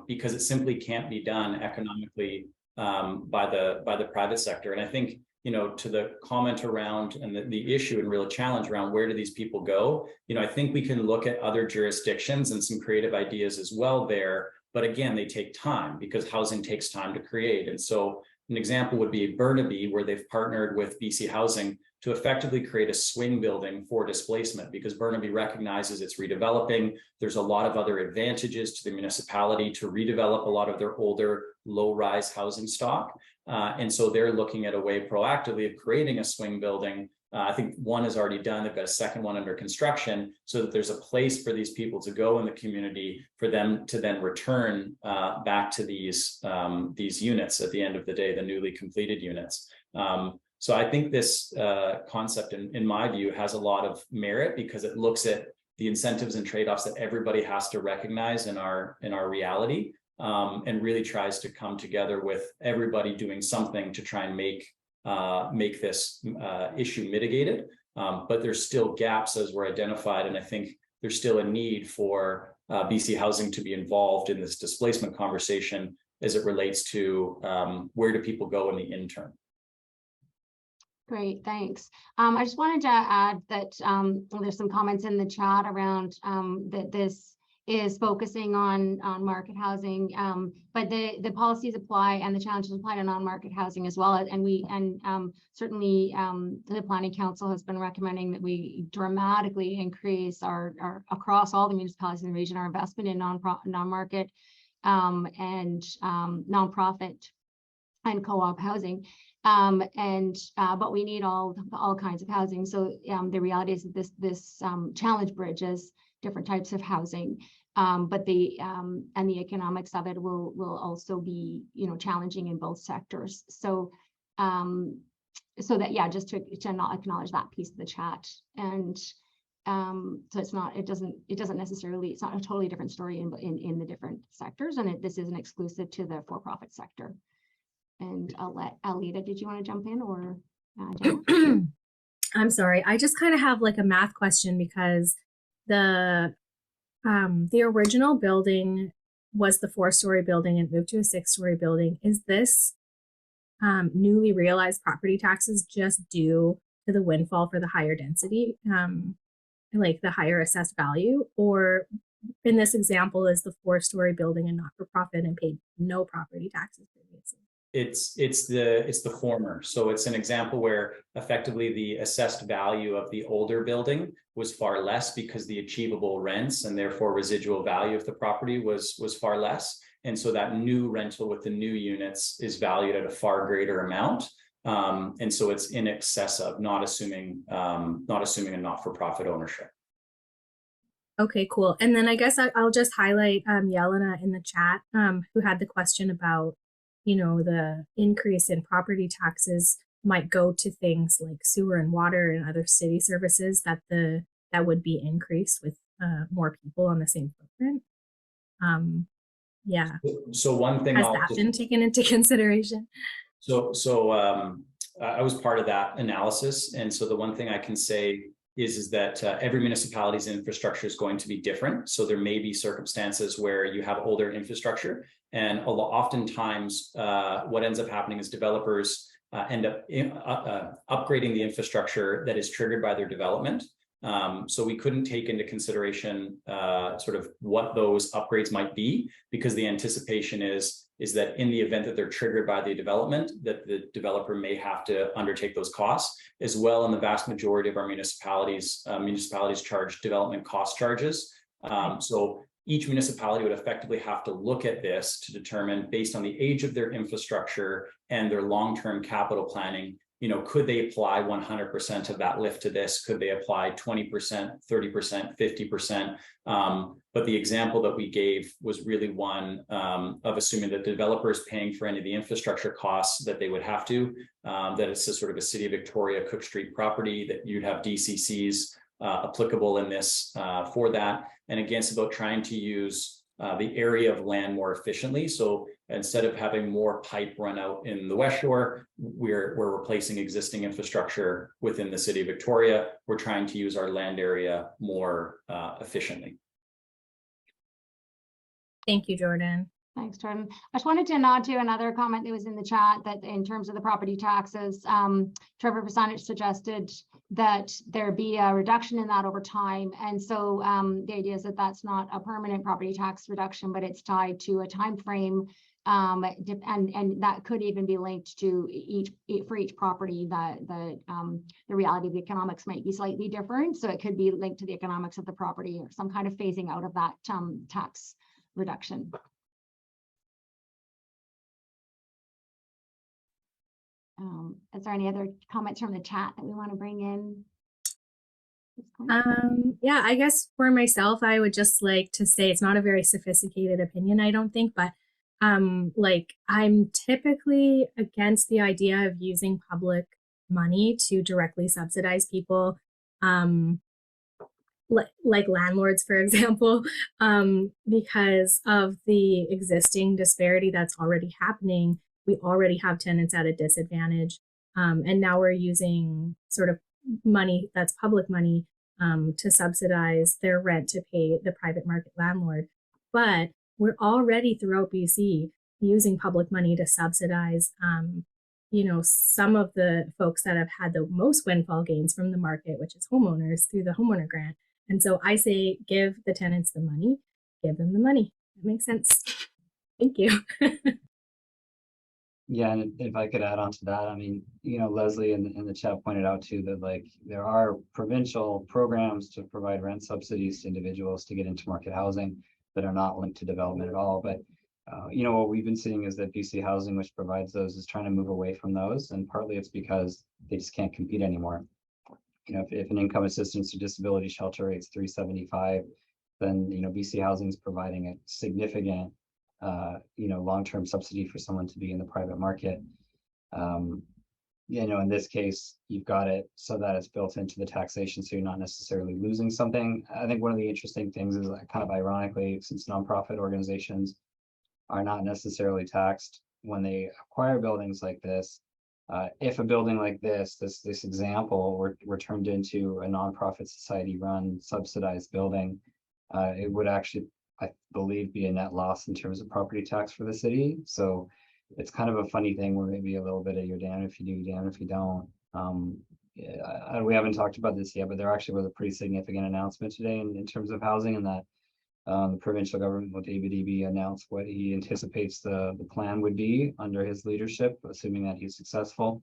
Because it simply can't be done economically by the private sector. And I think, to the comment around and the issue and real challenge around where do these people go, I think we can look at other jurisdictions and some creative ideas as well there. But again, they take time because housing takes time to create. And so an example would be Burnaby, where they've partnered with BC Housing to effectively create a swing building for displacement because Burnaby recognizes it's redeveloping. There's a lot of other advantages to the municipality to redevelop a lot of their older low-rise housing stock. And so they're looking at a way proactively of creating a swing building. I think one is already done. They've got a second one under construction so that there's a place for these people to go in the community for them to then return back to these units at the end of the day, the newly completed units. So I think this concept, in my view, has a lot of merit because it looks at the incentives and trade-offs that everybody has to recognize in our reality, and really tries to come together with everybody doing something to try and make this issue mitigated. But there's still gaps as were identified, and I think there's still a need for BC Housing to be involved in this displacement conversation as it relates to where do people go in the interim. Great, thanks. I just wanted to add that there's some comments in the chat around that this is focusing on market housing, but the policies apply and the challenges apply to non-market housing as well. And certainly the Planning Council has been recommending that we dramatically increase our across all the municipalities in the region our investment in non-market and nonprofit and co-op housing. But we need all kinds of housing. So the reality is that this challenge bridges different types of housing, but the economics of it will also be challenging in both sectors. So so that just to not acknowledge that piece of the chat. And so it doesn't necessarily, it's not a totally different story in the different sectors, and this isn't exclusive to the for-profit sector. And I'll let Aleida, did you want to jump in or Jenna? I'm sorry. I just kind of have like a math question because the original building was the 4-story building and moved to a 6-story building. Is this newly realized property taxes just due to the windfall for the higher density, like the higher assessed value? Or in this example, is the 4-story building a not-for-profit and paid no property taxes previously? It's the former. So it's an example where effectively the assessed value of the older building was far less because the achievable rents and therefore residual value of the property was far less. And so that new rental with the new units is valued at a far greater amount. And so it's in excess of, not assuming a not-for-profit ownership. Okay, cool. And then I guess I'll just highlight Yelena in the chat, who had the question about the increase in property taxes might go to things like sewer and water and other city services that would be increased with more people on the same footprint. So one thing has that been taken into consideration? So I was part of that analysis, and so the one thing I can say is that every municipality's infrastructure is going to be different. So there may be circumstances where you have older infrastructure, and oftentimes what ends up happening is developers end up upgrading the infrastructure that is triggered by their development. So we couldn't take into consideration sort of what those upgrades might be, because the anticipation is that in the event that they're triggered by the development, that the developer may have to undertake those costs as well. In the vast majority of our municipalities, charge development cost charges. So each municipality would effectively have to look at this to determine, based on the age of their infrastructure and their long-term capital planning, could they apply 100% of that lift to this? Could they apply 20%, 30%, 50%? But the example that we gave was really one of assuming that the developer is paying for any of the infrastructure costs that they would have to, that it's a sort of a City of Victoria Cook Street property, that you'd have DCCs applicable in this for that. And again, it's about trying to use the area of land more efficiently. So instead of having more pipe run out in the West Shore, we're replacing existing infrastructure within the City of Victoria. We're trying to use our land area more efficiently. Thank you, Jordan. Thanks, Jordan. I just wanted to nod to another comment that was in the chat, that in terms of the property taxes, Trevor Vasanich suggested that there be a reduction in that over time. And so the idea is that that's not a permanent property tax reduction, but it's tied to a time frame. And that could even be linked to for each property, the reality of the economics might be slightly different. So it could be linked to the economics of the property, or some kind of phasing out of that tax reduction. Is there any other comments from the chat that we want to bring in? Yeah, I guess for myself, I would just like to say it's not a very sophisticated opinion, I don't think, but like I'm typically against the idea of using public money to directly subsidize people, like landlords, for example, because of the existing disparity that's already happening. We already have tenants at a disadvantage, and now we're using sort of money that's public money to subsidize their rent to pay the private market landlord. But we're already throughout BC using public money to subsidize, some of the folks that have had the most windfall gains from the market, which is homeowners, through the homeowner grant. And so I say, give the tenants the money, give them the money. That makes sense. Thank you. Yeah, and if I could add on to that, I mean, Leslie in the chat pointed out too that like there are provincial programs to provide rent subsidies to individuals to get into market housing that are not linked to development at all. But what we've been seeing is that BC Housing, which provides those, is trying to move away from those, and partly it's because they just can't compete anymore. If an income assistance or disability shelter rate's $375, then BC Housing is providing a significant long-term subsidy for someone to be in the private market. In this case, you've got it so that it's built into the taxation, so you're not necessarily losing something. I think one of the interesting things is, kind of ironically, since nonprofit organizations are not necessarily taxed when they acquire buildings like this, if a building like this example were turned into a nonprofit society-run subsidized building, it would actually, I believe, be a net loss in terms of property tax for the city. So it's kind of a funny thing where maybe a little bit of you're damned if you do, you're damned if you don't. We haven't talked about this yet, but there actually was a pretty significant announcement today in terms of housing, and that the provincial government with David Eby announced what he anticipates the plan would be under his leadership, assuming that he's successful.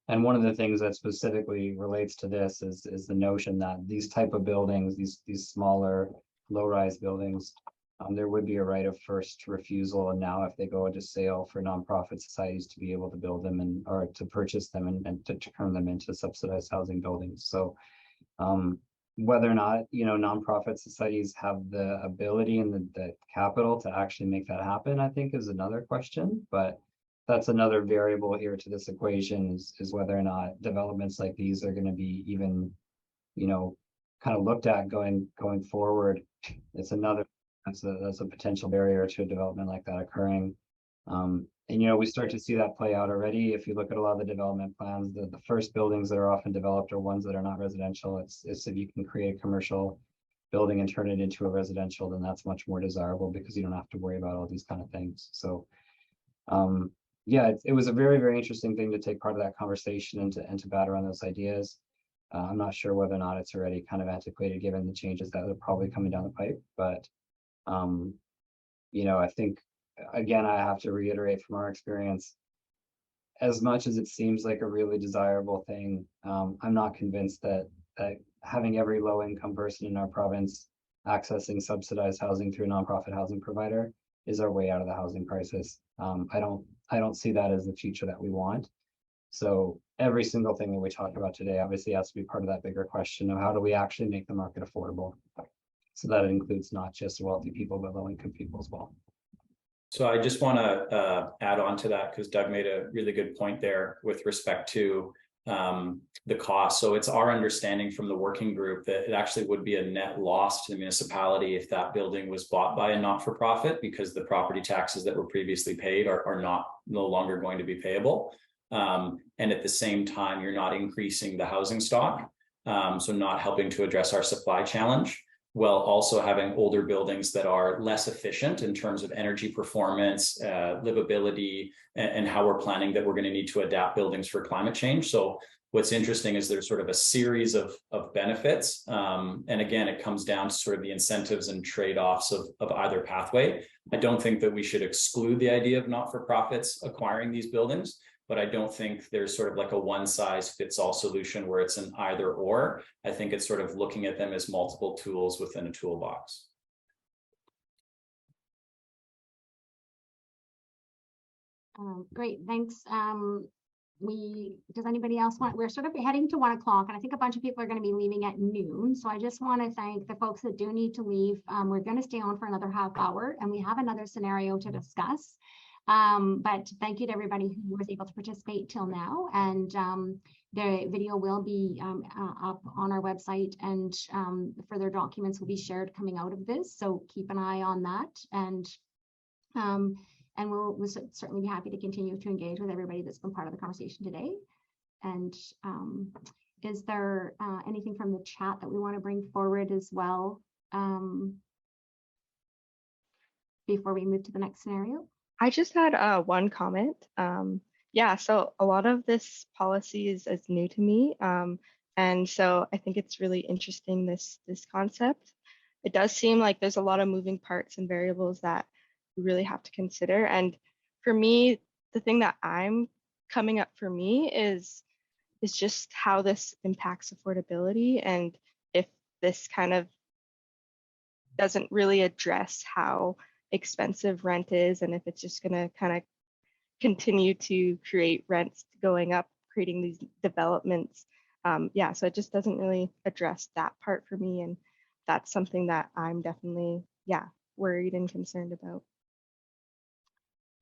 And one of the things that specifically relates to this is the notion that these type of buildings, these smaller low-rise buildings, there would be a right of first refusal, and now if they go into sale for nonprofit societies to be able to build them or to purchase them and to turn them into subsidized housing buildings. So whether or not nonprofit societies have the ability and the capital to actually make that happen, I think is another question. But that's another variable here to this equation, is whether or not developments like these are going to be even kind of looked at going forward. It's another that's a potential barrier to a development like that occurring. And we start to see that play out already. If you look at a lot of the development plans, the first buildings that are often developed are ones that are not residential. It's if you can create a commercial building and turn it into a residential, then that's much more desirable because you don't have to worry about all these kind of things. So yeah, it was a very, very interesting thing to take part of that conversation and to bat around those ideas. I'm not sure whether or not it's already kind of antiquated given the changes that are probably coming down the pipe, but I think, again, I have to reiterate from our experience, as much as it seems like a really desirable thing, I'm not convinced that having every low-income person in our province accessing subsidized housing through a nonprofit housing provider is our way out of the housing crisis. I don't see that as the future that we want. So every single thing that we talk about today obviously has to be part of that bigger question of how do we actually make the market affordable? So that includes not just wealthy people, but low-income people as well. So I just want to add on to that because Doug made a really good point there with respect to the cost. So it's our understanding from the working group that it actually would be a net loss to the municipality if that building was bought by a not-for-profit, because the property taxes that were previously paid are no longer going to be payable. And at the same time, you're not increasing the housing stock, so not helping to address our supply challenge, while also having older buildings that are less efficient in terms of energy performance, livability, and how we're planning that we're going to need to adapt buildings for climate change. So what's interesting is there's sort of a series of benefits. And again, it comes down to sort of the incentives and trade-offs of either pathway. I don't think that we should exclude the idea of not-for-profits acquiring these buildings, but I don't think there's sort of like a one-size-fits-all solution where it's an either or. I think it's sort of looking at them as multiple tools within a toolbox. Great, thanks. Does anybody else we're sort of heading to 1 o'clock, and I think a bunch of people are going to be leaving at noon. So I just want to thank the folks that do need to leave. We're going to stay on for another half hour, and we have another scenario to discuss. But thank you to everybody who was able to participate till now, and the video will be up on our website, and further documents will be shared coming out of this, so keep an eye on that, and we'll certainly be happy to continue to engage with everybody that's been part of the conversation today. And is there anything from the chat that we want to bring forward as well before we move to the next scenario? I just had one comment. Yeah, so a lot of this policy is new to me. And so I think it's really interesting, this concept. It does seem like there's a lot of moving parts and variables that we really have to consider. And for me, the thing that I'm coming up for me is just how this impacts affordability, and if this kind of doesn't really address how expensive rent is, and if it's just going to kind of continue to create rents going up, creating these developments. Yeah, so it just doesn't really address that part for me, and that's something that I'm definitely, worried and concerned about.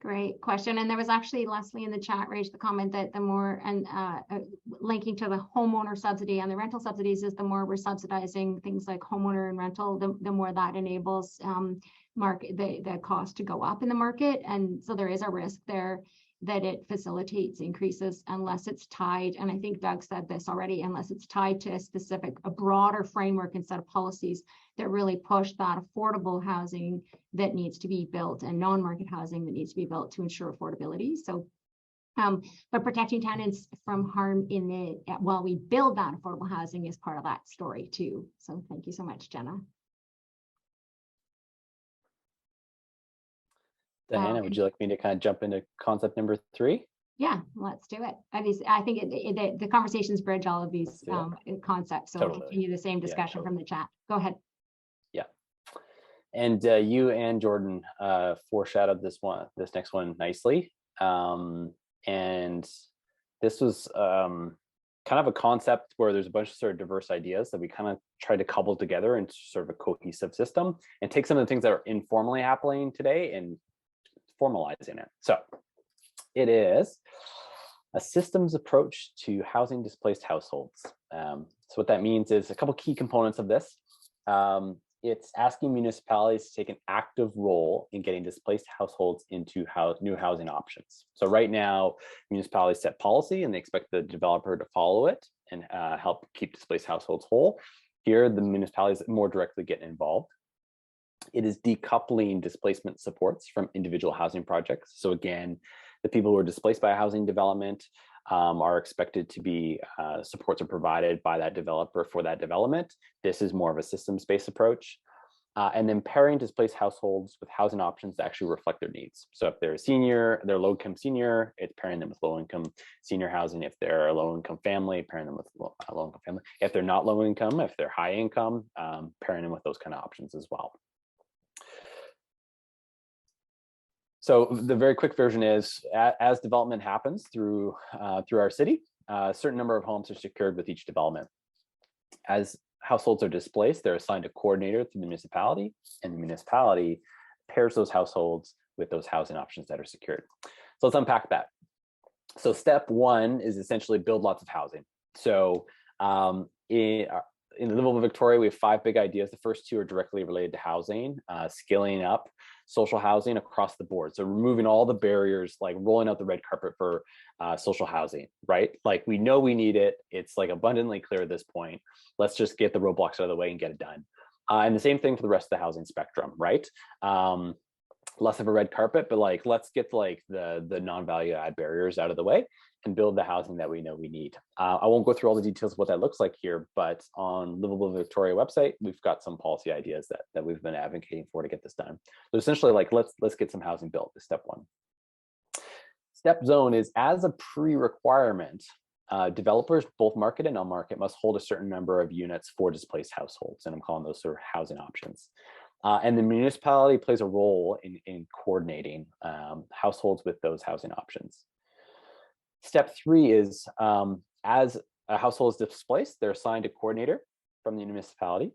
Great question. And there was actually Leslie in the chat raised the comment that the more, and linking to the homeowner subsidy and the rental subsidies, is the more we're subsidizing things like homeowner and rental, the more that enables the cost to go up in the market. And so there is a risk there that it facilitates increases unless it's tied, and I think Doug said this already, unless it's tied to a broader framework and set of policies that really push that affordable housing that needs to be built and non-market housing that needs to be built to ensure affordability. So, but protecting tenants from harm while we build that affordable housing is part of that story too. So thank you so much, Jenna. Diana, would you like me to kind of jump into concept number 3? Yeah, let's do it. I think the conversations bridge all of these concepts, so totally. We'll continue the same discussion totally. From the chat. Go ahead. Yeah, and you and Jordan foreshadowed this next one nicely, and this was kind of a concept where there's a bunch of sort of diverse ideas that we kind of tried to couple together into sort of a cohesive system and take some of the things that are informally happening today and formalizing it. So it is a systems approach to housing displaced households. So what that means is a couple key components of this. It's asking municipalities to take an active role in getting displaced households into new housing options. So right now, municipalities set policy and they expect the developer to follow it and help keep displaced households whole. Here, the municipalities more directly get involved. It is decoupling displacement supports from individual housing projects. So again, the people who are displaced by a housing development are expected to be supports are provided by that developer for that development. This is more of a systems-based approach. And then pairing displaced households with housing options that actually reflect their needs. So if they're a senior, they're low-income senior, it's pairing them with low-income senior housing. If they're a low-income family, pairing them with low-income family. If they're not low-income, if they're high-income, pairing them with those kind of options as well. So the very quick version is, as development happens through our city, a certain number of homes are secured with each development. As households are displaced, they're assigned a coordinator through the municipality, and the municipality pairs those households with those housing options that are secured. So let's unpack that. So step one is essentially build lots of housing. So in Livable Victoria, we have 5 big ideas. The first 2 are directly related to housing, scaling up social housing across the board. So removing all the barriers, like rolling out the red carpet for social housing, right? Like we know we need it. It's like abundantly clear at this point. Let's just get the roadblocks out of the way and get it done. And the same thing for the rest of the housing spectrum, right? Less of a red carpet, but like let's get like the non-value add barriers out of the way and build the housing that we know we need. I won't go through all the details of what that looks like here, but on Livable Victoria website, we've got some policy ideas that we've been advocating for to get this done. So essentially, like let's get some housing built is step one. Step zone is, as a pre-requirement, developers, both market and non-market, must hold a certain number of units for displaced households, and I'm calling those sort of housing options. And the municipality plays a role in coordinating households with those housing options. Step 3 is, as a household is displaced, they're assigned a coordinator from the municipality,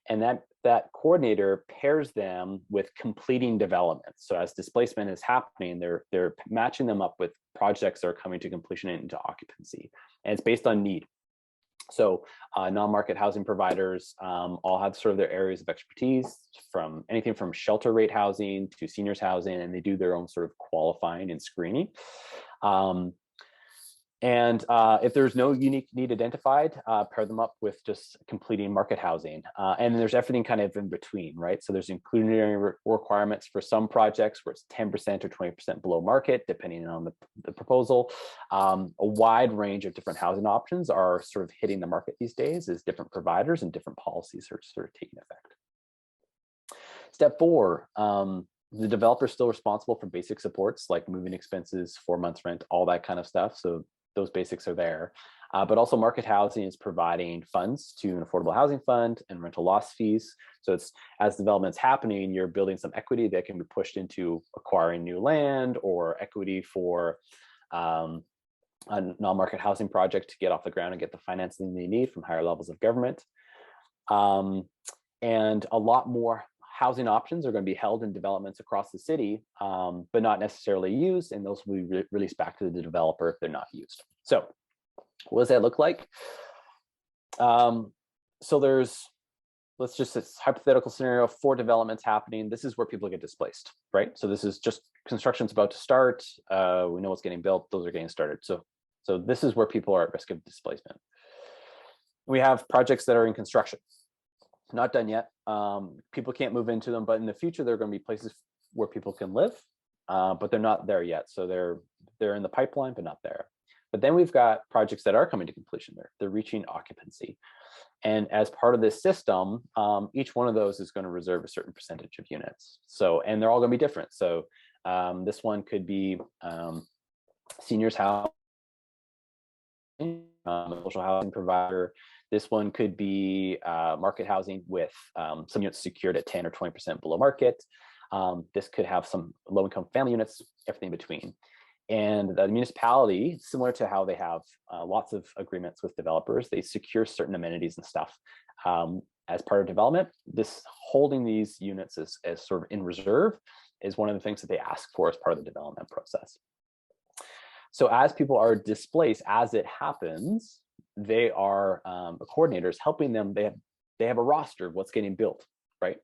and that coordinator pairs them with completing developments. So as displacement is happening, they're matching them up with projects that are coming to completion and into occupancy, and it's based on need. So non-market housing providers all have sort of their areas of expertise, from anything from shelter rate housing to seniors housing, and they do their own sort of qualifying and screening. And if there's no unique need identified, pair them up with just completing market housing. And there's everything kind of in between, right? So there's inclusionary requirements for some projects where it's 10% or 20% below market, depending on the proposal. A wide range of different housing options are sort of hitting the market these days as different providers and different policies are sort of taking effect. Step 4, the developer is still responsible for basic supports like moving expenses, 4 months rent, all that kind of stuff. So those basics are there, but also market housing is providing funds to an affordable housing fund and rental loss fees. So it's, as development's happening, you're building some equity that can be pushed into acquiring new land, or equity for a non-market housing project to get off the ground and get the financing they need from higher levels of government. And a lot more housing options are going to be held in developments across the city, but not necessarily used, and those will be released back to the developer if they're not used. So what does that look like? So there's, let's just, it's hypothetical scenario, 4 developments happening. This is where people get displaced, right? So this is just construction's about to start. We know what's getting built. Those are getting started. So this is where people are at risk of displacement. We have projects that are in construction, not done yet. People can't move into them, but in the future, there are going to be places where people can live, but they're not there yet. So they're in the pipeline, but not there. But then we've got projects that are coming to completion. They're reaching occupancy. And as part of this system, each one of those is going to reserve a certain percentage of units. So, and they're all going to be different. So this one could be seniors housing, social housing provider. This one could be market housing with some units secured at 10 or 20% below market. This could have some low-income family units, everything in between. And the municipality, similar to how they have lots of agreements with developers, they secure certain amenities and stuff as part of development. This holding these units as sort of in reserve is one of the things that they ask for as part of the development process. So as people are displaced, as it happens, they are coordinators helping them. They have a roster of what's getting built, right?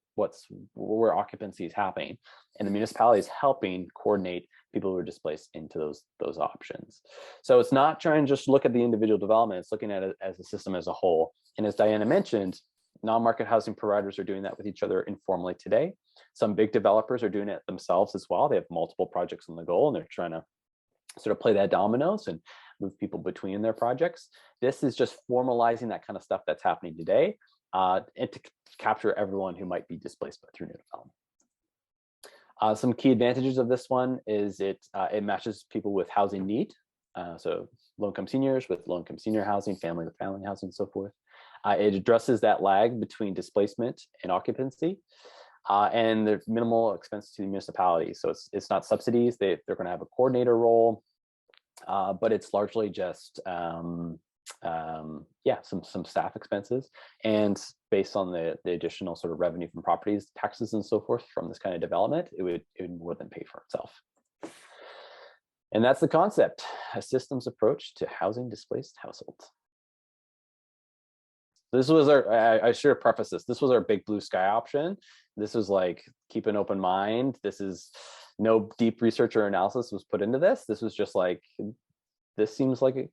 Where occupancy is happening, and the municipality is helping coordinate people who are displaced into those options. So it's not trying to just look at the individual development; it's looking at it as a system as a whole. And as Diana mentioned, non-market housing providers are doing that with each other informally today. Some big developers are doing it themselves as well. They have multiple projects on the go, and they're trying to sort of play that dominoes. And move people between their projects. This is just formalizing that kind of stuff that's happening today, and to capture everyone who might be displaced through new development. Some key advantages of this one is it matches people with housing need. So low-income seniors with low-income senior housing, family with family housing, and so forth. It addresses that lag between displacement and occupancy, and there's minimal expense to the municipality. So it's not subsidies. They're going to have a coordinator role, but it's largely just some staff expenses, and based on the additional sort of revenue from properties, taxes, and so forth from this kind of development, it would more than pay for itself. And that's the concept: a systems approach to housing displaced households. This was our, I should preface this. This was our big blue sky option. This was like, keep an open mind. This is no deep research or analysis was put into this. This was just like, this seems like it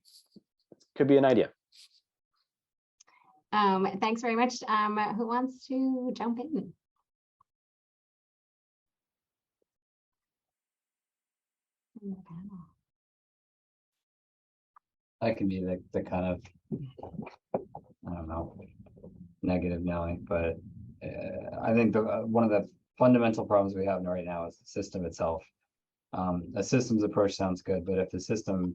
could be an idea. Thanks very much. Who wants to jump in? I can be the kind of, I don't know, negative Nelly, but I think one of the fundamental problems we have right now is the system itself. A systems approach sounds good, but if the system,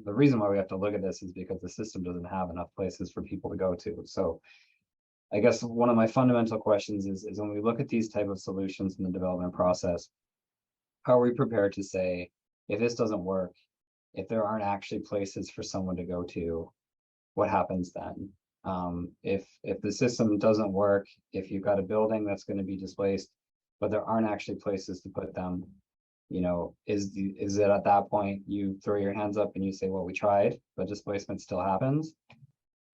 the reason why we have to look at this is because the system doesn't have enough places for people to go to. So I guess one of my fundamental questions is when we look at these type of solutions in the development process, how are we prepared to say, if this doesn't work, if there aren't actually places for someone to go to, what happens then? If the system doesn't work, if you've got a building that's going to be displaced, but there aren't actually places to put them, you know, is it at that point you throw your hands up and you say, well, we tried, but displacement still happens?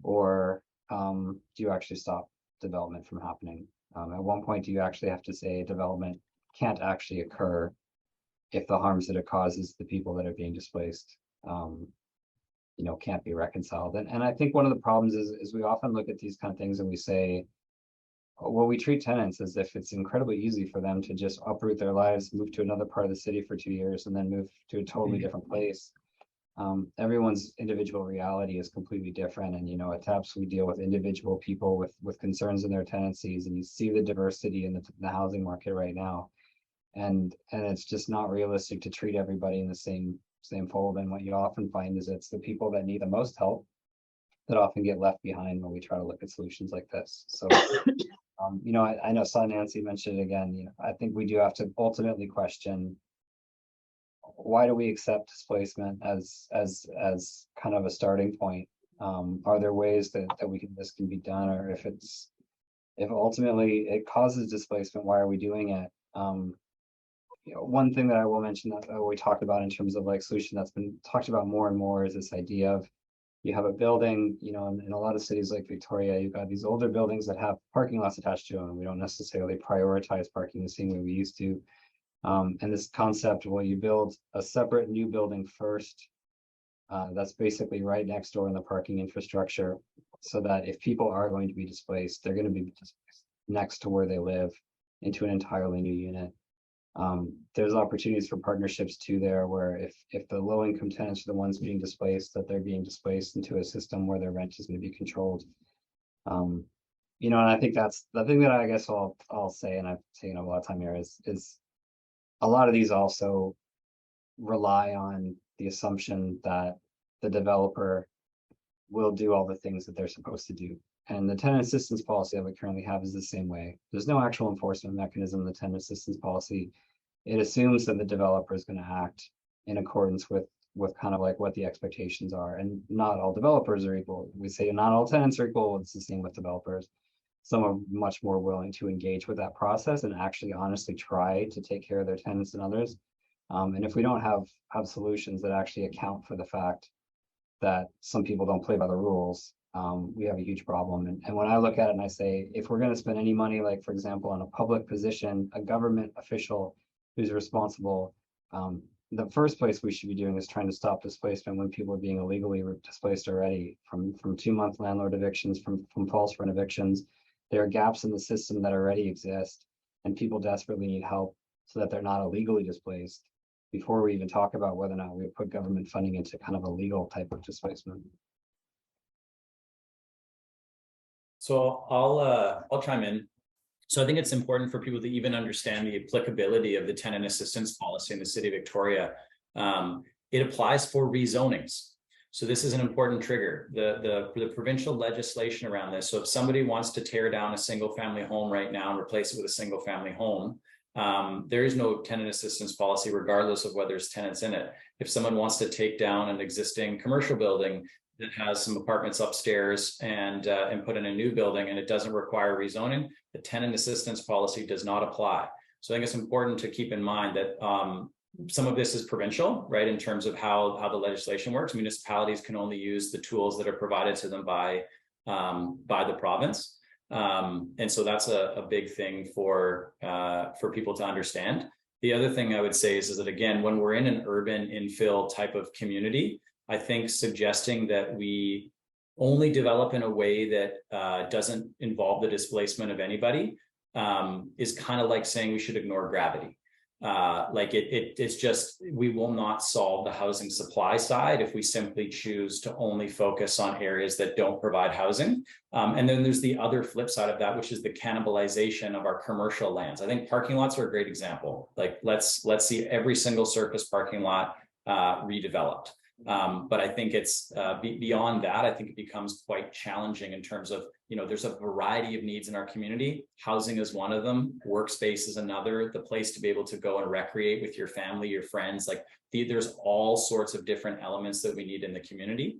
Or do you actually stop development from happening? At one point, do you actually have to say development can't actually occur if the harms that it causes the people that are being displaced, you know, can't be reconciled? And I think one of the problems is we often look at these kind of things and we say, well, we treat tenants as if it's incredibly easy for them to just uproot their lives, move to another part of the city for 2 years, and then move to a totally different place. Everyone's individual reality is completely different. And, you know, at TAPS, we deal with individual people with concerns in their tenancies, and you see the diversity in the housing market right now. And it's just not realistic to treat everybody in the same fold. And what you often find is it's the people that need the most help that often get left behind when we try to look at solutions like this. So, you know, I know Nancy mentioned it again. You know, I think we do have to ultimately question, why do we accept displacement as kind of a starting point? Are there ways that this can be done, or if ultimately it causes displacement, why are we doing it? You know, one thing that I will mention that we talked about in terms of like solution that's been talked about more and more is this idea of, you have a building, you know, in a lot of cities like Victoria, you've got these older buildings that have parking lots attached to them, and we don't necessarily prioritize parking the same way we used to. And this concept, well, you build a separate new building first, that's basically right next door in the parking infrastructure, so that if people are going to be displaced, they're going to be displaced next to where they live into an entirely new unit. There's opportunities for partnerships too there, where if the low income tenants are the ones being displaced, that they're being displaced into a system where their rent is going to be controlled. You know, and I think that's the thing that I guess I'll say, and I've taken up a lot of time here, is a lot of these also rely on the assumption that the developer will do all the things that they're supposed to do. And the tenant assistance policy that we currently have is the same way. There's no actual enforcement mechanism in the tenant assistance policy. It assumes that the developer is going to act in accordance with kind of like what the expectations are. And not all developers are equal. We say not all tenants are equal. It's the same with developers. Some are much more willing to engage with that process and actually honestly try to take care of their tenants than others. And if we don't have solutions that actually account for the fact that some people don't play by the rules, we have a huge problem. And when I look at it and I say, if we're going to spend any money, like for example, on a public position, a government official who's responsible, the first place we should be doing is trying to stop displacement when people are being illegally displaced already, from 2-month landlord evictions, from false rent evictions. There are gaps in the system that already exist, and people desperately need help so that they're not illegally displaced. before we even talk about whether or not we put government funding into kind of a legal type of displacement. So I'll chime in. So I think it's important for people to even understand the applicability of the tenant assistance policy in the city of Victoria. It applies for rezonings. So this is an important trigger. The provincial legislation around this. So if somebody wants to tear down a single family home right now and replace it with a single family home, there is no tenant assistance policy, regardless of whether there's tenants in it. If someone wants to take down an existing commercial building that has some apartments upstairs and put in a new building and it doesn't require rezoning, the tenant assistance policy does not apply. So I think it's important to keep in mind that some of this is provincial, right, in terms of how the legislation works. Municipalities can only use the tools that are provided to them by the province. And so that's a big thing for people to understand. The other thing I would say is that, again, when we're in an urban infill type of community, I think suggesting that we only develop in a way that doesn't involve the displacement of anybody is kind of like saying we should ignore gravity. It's just, we will not solve the housing supply side if we simply choose to only focus on areas that don't provide housing. And then there's the other flip side of that, which is the cannibalization of our commercial lands. I think parking lots are a great example. Like let's see every single surface parking lot redeveloped. But I think it's beyond that. I think it becomes quite challenging in terms of, there's a variety of needs in our community. Housing is one of them. Workspace is another. The place to be able to go and recreate with your family, your friends. There's all sorts of different elements that we need in the community.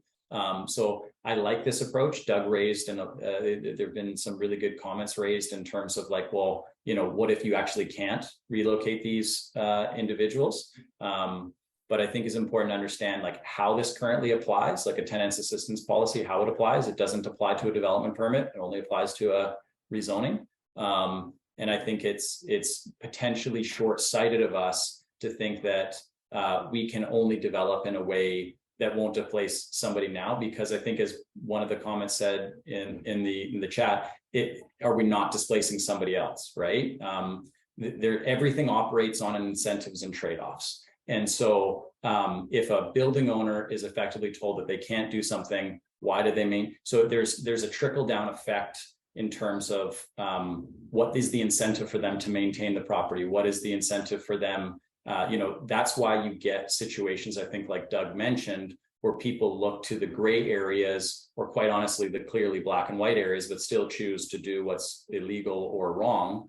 So I like this approach. Doug raised, and there have been some really good comments raised in terms of well, what if you actually can't relocate these individuals? But I think it's important to understand how this currently applies, like a tenants assistance policy, how it applies. It doesn't apply to a development permit. It only applies to a rezoning. And I think it's potentially short-sighted of us to think that we can only develop in a way that won't displace somebody now, because I think, as one of the comments said in the chat, are we not displacing somebody else, right? Everything operates on incentives and trade-offs. And so if a building owner is effectively told that they can't do something, why do they mean? So there's a trickle down effect in terms of what is the incentive for them to maintain the property? What is the incentive for them? That's why you get situations, I think, like Doug mentioned, where people look to the gray areas, or quite honestly, the clearly black and white areas, but still choose to do what's illegal or wrong.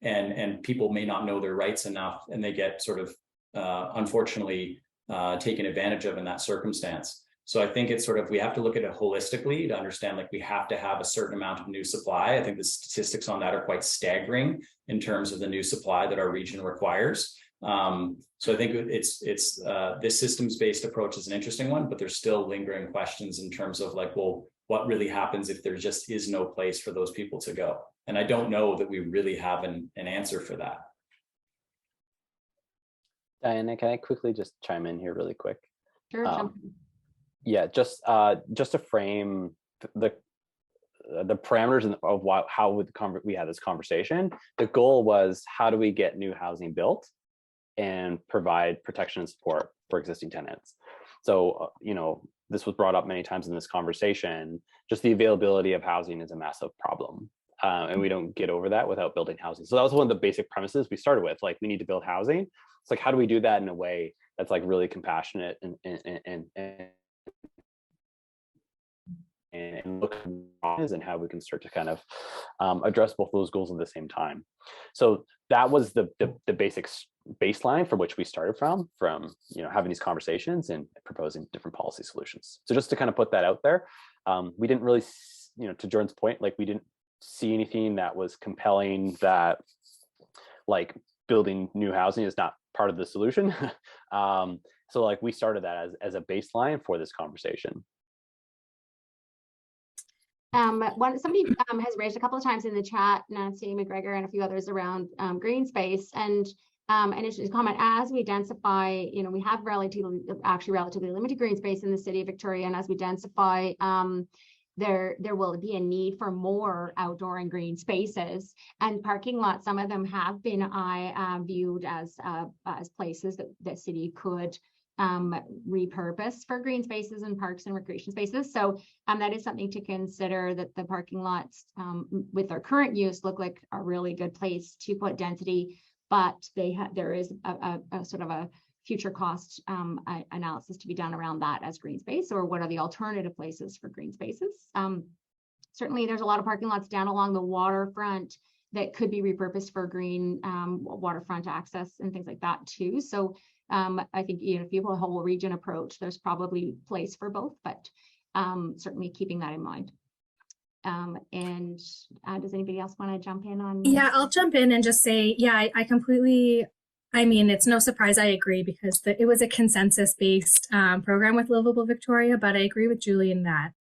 And people may not know their rights enough, and they get sort of, unfortunately, taken advantage of in that circumstance. So I think it's we have to look at it holistically to understand, we have to have a certain amount of new supply. I think the statistics on that are quite staggering in terms of the new supply that our region requires. So I think this systems-based approach is an interesting one, but there's still lingering questions in terms of well, what really happens if there just is no place for those people to go? And I don't know that we really have an answer for that. Diana, can I quickly just chime in here really quick? Sure. Yeah, just to frame the parameters of how we had this conversation. The goal was, how do we get new housing built and provide protection and support for existing tenants? So, this was brought up many times in this conversation. Just the availability of housing is a massive problem. And we don't get over that without building housing. So that was one of the basic premises we started with. We need to build housing. It's how do we do that in a way that's really compassionate and look at and how we can start to kind of address both those goals at the same time. So that was the basic baseline from which we started from having these conversations and proposing different policy solutions. So just to kind of put that out there, we didn't really, to Jordan's point, we didn't see anything that was compelling that building new housing is not part of the solution. So we started that as a baseline for this conversation. Somebody has raised a couple of times in the chat, Nancy McGregor and a few others, around green space, and it's a comment, as we densify, we have relatively limited green space in the city of Victoria, and as we densify, there will be a need for more outdoor and green spaces, and parking lots. Some of them have been viewed as places that the city could repurpose for green spaces and parks and recreation spaces. So that is something to consider, that the parking lots with their current use look like a really good place to put density, but there is a sort of a future cost analysis to be done around that as green space, or what are the alternative places for green spaces. Certainly there's a lot of parking lots down along the waterfront that could be repurposed for green waterfront access and things like that too. So I think, you know, if you have a whole region approach, there's probably place for both, but certainly keeping that in mind. And does anybody else want to jump in on? Yeah, I'll jump in and just say, yeah, I completely, I mean, it's no surprise I agree, because it was a consensus-based program with Livable Victoria, but I agree with Julian that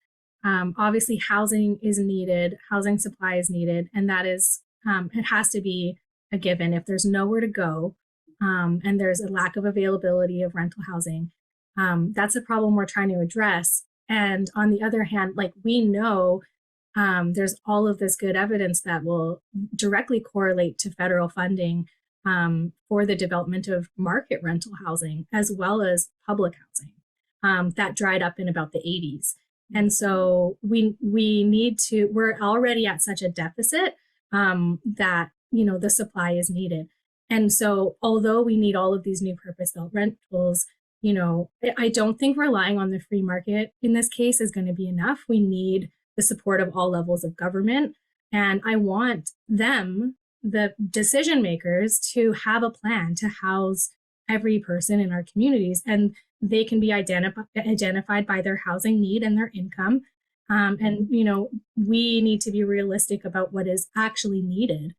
obviously housing is needed, housing supply is needed, and that is, it has to be a given. If there's nowhere to go and there's a lack of availability of rental housing, that's a problem we're trying to address. And on the other hand, like, we know there's all of this good evidence that will directly correlate to federal funding for the development of market rental housing, as well as public housing that dried up in about the 80s. And so we need to, we're already at such a deficit that, you know, the supply is needed. And so although we need all of these new purpose-built rentals, you know, I don't think relying on the free market in this case is going to be enough. We need the support of all levels of government. And I want them, the decision makers, to have a plan to house every person in our communities, and they can be identified by their housing need and their income. And, you know, we need to be realistic about what is actually needed.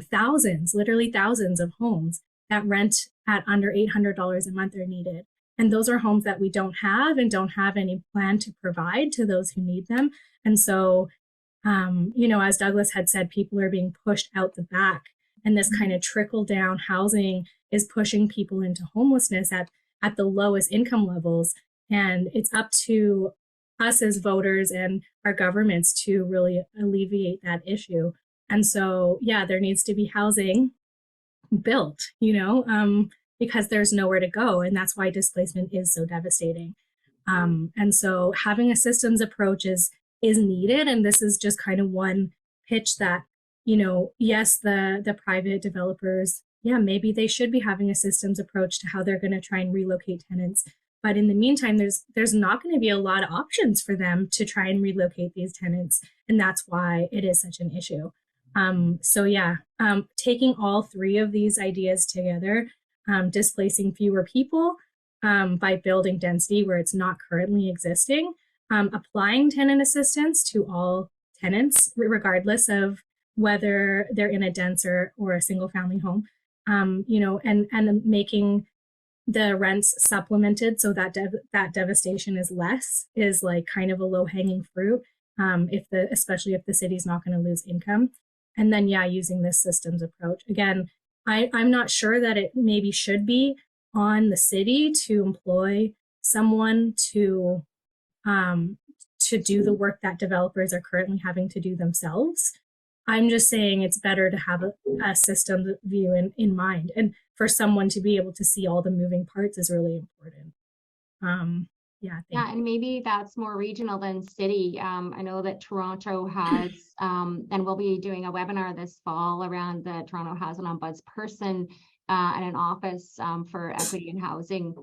Thousands, literally thousands of homes that rent at under $800 a month are needed. And those are homes that we don't have and don't have any plan to provide to those who need them. And so, you know, as Douglas had said, people are being pushed out the back, and this kind of trickle down housing is pushing people into homelessness at the lowest income levels. And it's up to us as voters and our governments to really alleviate that issue. And so, yeah, there needs to be housing built, you know, because there's nowhere to go. And that's why displacement is so devastating. And so having a systems approach is needed. And this is just kind of one pitch that, you know, yes, the private developers, yeah, maybe they should be having a systems approach to how they're going to try and relocate tenants. But in the meantime, there's not going to be a lot of options for them to try and relocate these tenants. And that's why it is such an issue. So yeah, taking all three of these ideas together, displacing fewer people by building density where it's not currently existing, applying tenant assistance to all tenants, regardless of whether they're in a dense or a single family home, you know, and making the rents supplemented so that that devastation is less, is like kind of a low hanging fruit, especially if the city's not going to lose income. And then, yeah, using this systems approach. Again, I'm not sure that it maybe should be on the city to employ someone to do the work that developers are currently having to do themselves. I'm just saying it's better to have a system view in mind. And for someone to be able to see all the moving parts is really important. And maybe that's more regional than city. I know that Toronto has, and we'll be doing a webinar this fall around the Toronto has an ombudsperson and an office for equity and housing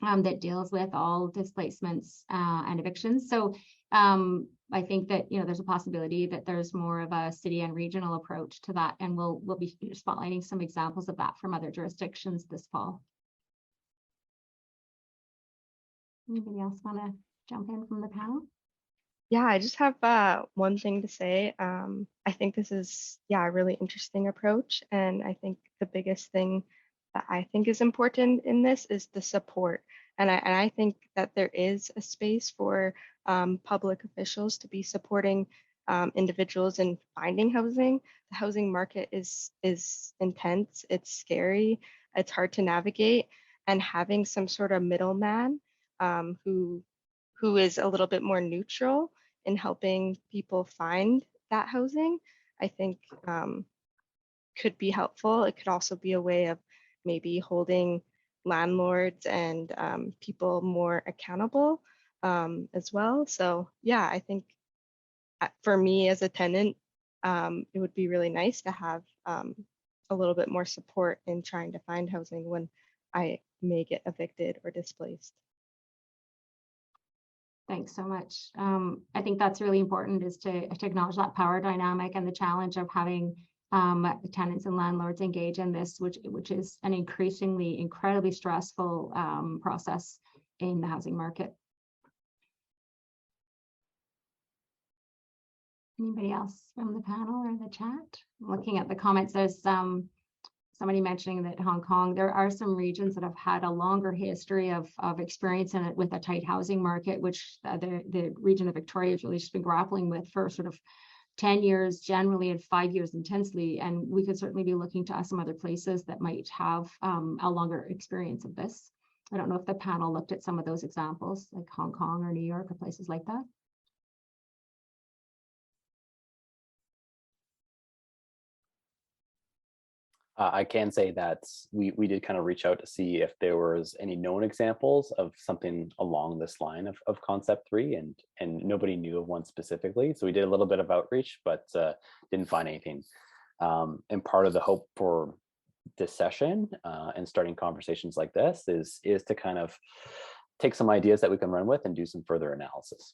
that deals with all displacements and evictions. So I think that, you know, there's a possibility that there's more of a city and regional approach to that, and we'll be spotlighting some examples of that from other jurisdictions this fall. Anybody else want to jump in from the panel? Yeah, I just have one thing to say. I think this is, a really interesting approach. And I think the biggest thing that I think is important in this is the support. And I think that there is a space for public officials to be supporting individuals in finding housing. The housing market is intense, it's scary, it's hard to navigate, and having some sort of middleman who is a little bit more neutral in helping people find that housing, I think could be helpful. It could also be a way of maybe holding landlords and people more accountable as well. So yeah, I think for me as a tenant, it would be really nice to have a little bit more support in trying to find housing when I may get evicted or displaced. Thanks so much. I think that's really important, is to acknowledge that power dynamic and the challenge of having tenants and landlords engage in this, which is an incredibly stressful process in the housing market. Anybody else from the panel or the chat? Looking at the comments, there's somebody mentioning that Hong Kong, there are some regions that have had a longer history of experience in it with a tight housing market, which the region of Victoria has really just been grappling with for sort of 10 years generally and 5 years intensely. And we could certainly be looking to some other places that might have a longer experience of this. I don't know if the panel looked at some of those examples, like Hong Kong or New York or places like that. I can say that we did kind of reach out to see if there was any known examples of something along this line of concept 3, and nobody knew of one specifically. So we did a little bit of outreach, but didn't find anything. And part of the hope for this session and starting conversations like this is to kind of take some ideas that we can run with and do some further analysis.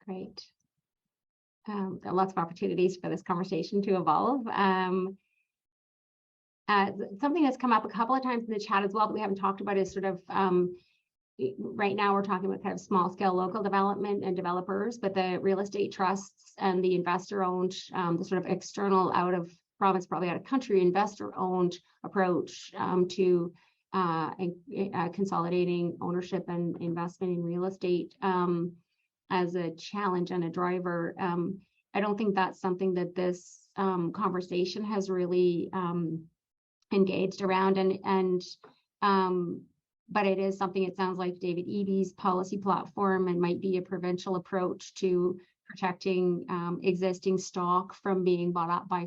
Great. Lots of opportunities for this conversation to evolve. Something that's come up a couple of times in the chat as well that we haven't talked about is sort of, right now we're talking about kind of small scale local development and developers, but the real estate trusts and the investor owned, the sort of external out of province, probably out of country, investor owned approach to consolidating ownership and investment in real estate as a challenge and a driver. I don't think that's something that this conversation has really engaged around, but it is something, it sounds like David Eby's policy platform, and might be a provincial approach to protecting existing stock from being bought up by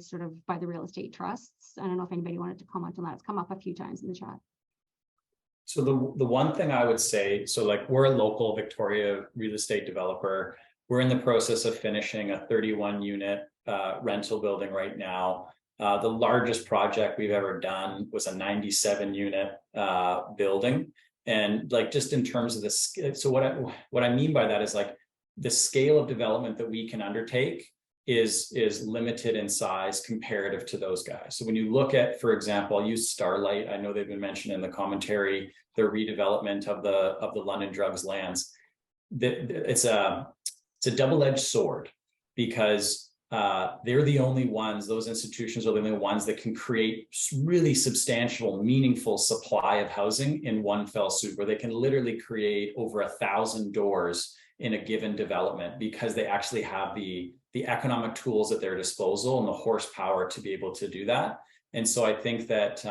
the real estate trusts. I don't know if anybody wanted to comment on that. It's come up a few times in the chat. So the one thing I would say, so like we're a local Victoria real estate developer. We're in the process of finishing a 31 unit rental building right now. The largest project we've ever done was a 97 unit building. And like, just in terms of the, so what I mean by that is like the scale of development that we can undertake is limited in size comparative to those guys. So when you look at, for example, I'll use Starlight. I know they've been mentioned in the commentary, their redevelopment of the London Drugs lands. It's a double-edged sword, because they're the only ones, those institutions are the only ones that can create really substantial, meaningful supply of housing in one fell swoop, where they can literally create over 1,000 doors in a given development, because they actually have the economic tools at their disposal and the horsepower to be able to do that. And so I think that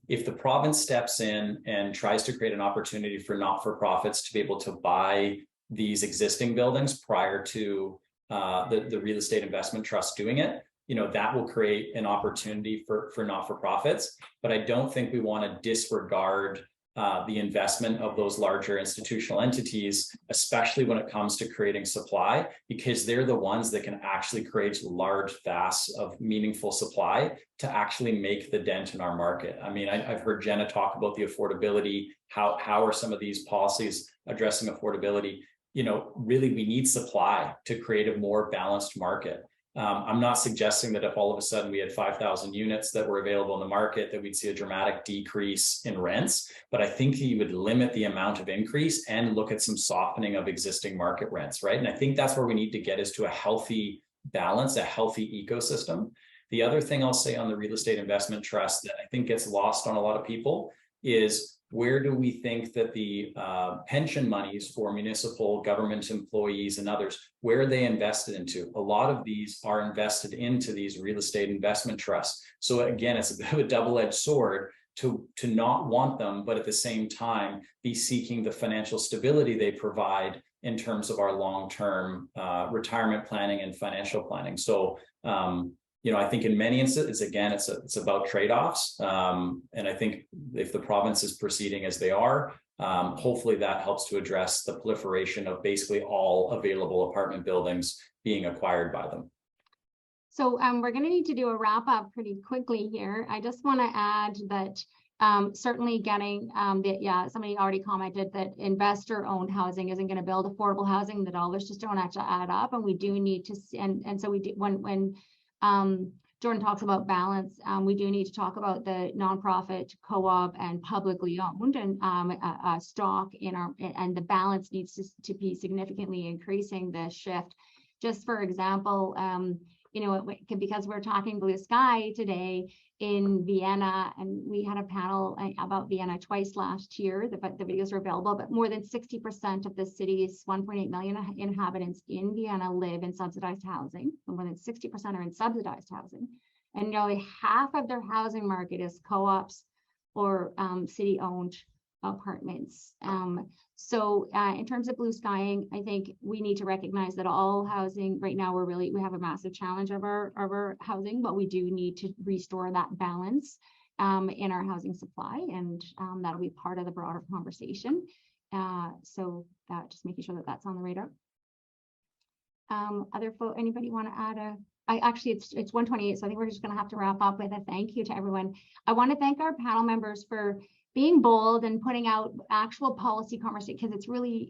if the province steps in and tries to create an opportunity for not-for-profits to be able to buy these existing buildings prior to the real estate investment trust doing it, that will create an opportunity for not-for-profits. But I don't think we want to disregard the investment of those larger institutional entities, especially when it comes to creating supply, because they're the ones that can actually create large vats of meaningful supply to actually make the dent in our market. I mean, I've heard Jenna talk about the affordability. How are some of these policies addressing affordability? Really, we need supply to create a more balanced market. I'm not suggesting that if all of a sudden we had 5,000 units that were available in the market, that we'd see a dramatic decrease in rents, but I think you would limit the amount of increase and look at some softening of existing market rents, right? And I think that's where we need to get, is to a healthy balance, a healthy ecosystem. The other thing I'll say on the real estate investment trust that I think gets lost on a lot of people is, where do we think that the pension monies for municipal government employees and others, where are they invested into? A lot of these are invested into these real estate investment trusts. So again, it's a bit of a double-edged sword to not want them, but at the same time be seeking the financial stability they provide in terms of our long-term retirement planning and financial planning. So, you know, I think in many instances, again, it's about trade-offs. And I think if the province is proceeding as they are, hopefully that helps to address the proliferation of basically all available apartment buildings being acquired by them. So we're going to need to do a wrap up pretty quickly here. I just want to add that certainly getting somebody already commented that investor owned housing isn't going to build affordable housing. The dollars just don't actually add up, and we do need to and so we do when Jordan talks about balance, we do need to talk about the nonprofit, co-op, and publicly owned and stock in our, and the balance needs to be significantly increasing the shift. Just for example, you know, because we're talking blue sky today in Vienna, and we had a panel about Vienna twice last year, the videos are available, but more than 60% of the city's 1.8 million inhabitants in Vienna live in subsidized housing. More than 60% are in subsidized housing. And nearly half of their housing market is co-ops or city-owned apartments. So in terms of blue skying, I think we need to recognize that all housing right now, we have a massive challenge of our housing, but we do need to restore that balance in our housing supply, and that'll be part of the broader conversation. So just making sure that that's on the radar. Anybody want to add actually it's 1:28, so I think we're just going to have to wrap up with a thank you to everyone. I want to thank our panel members for being bold and putting out actual policy conversation, because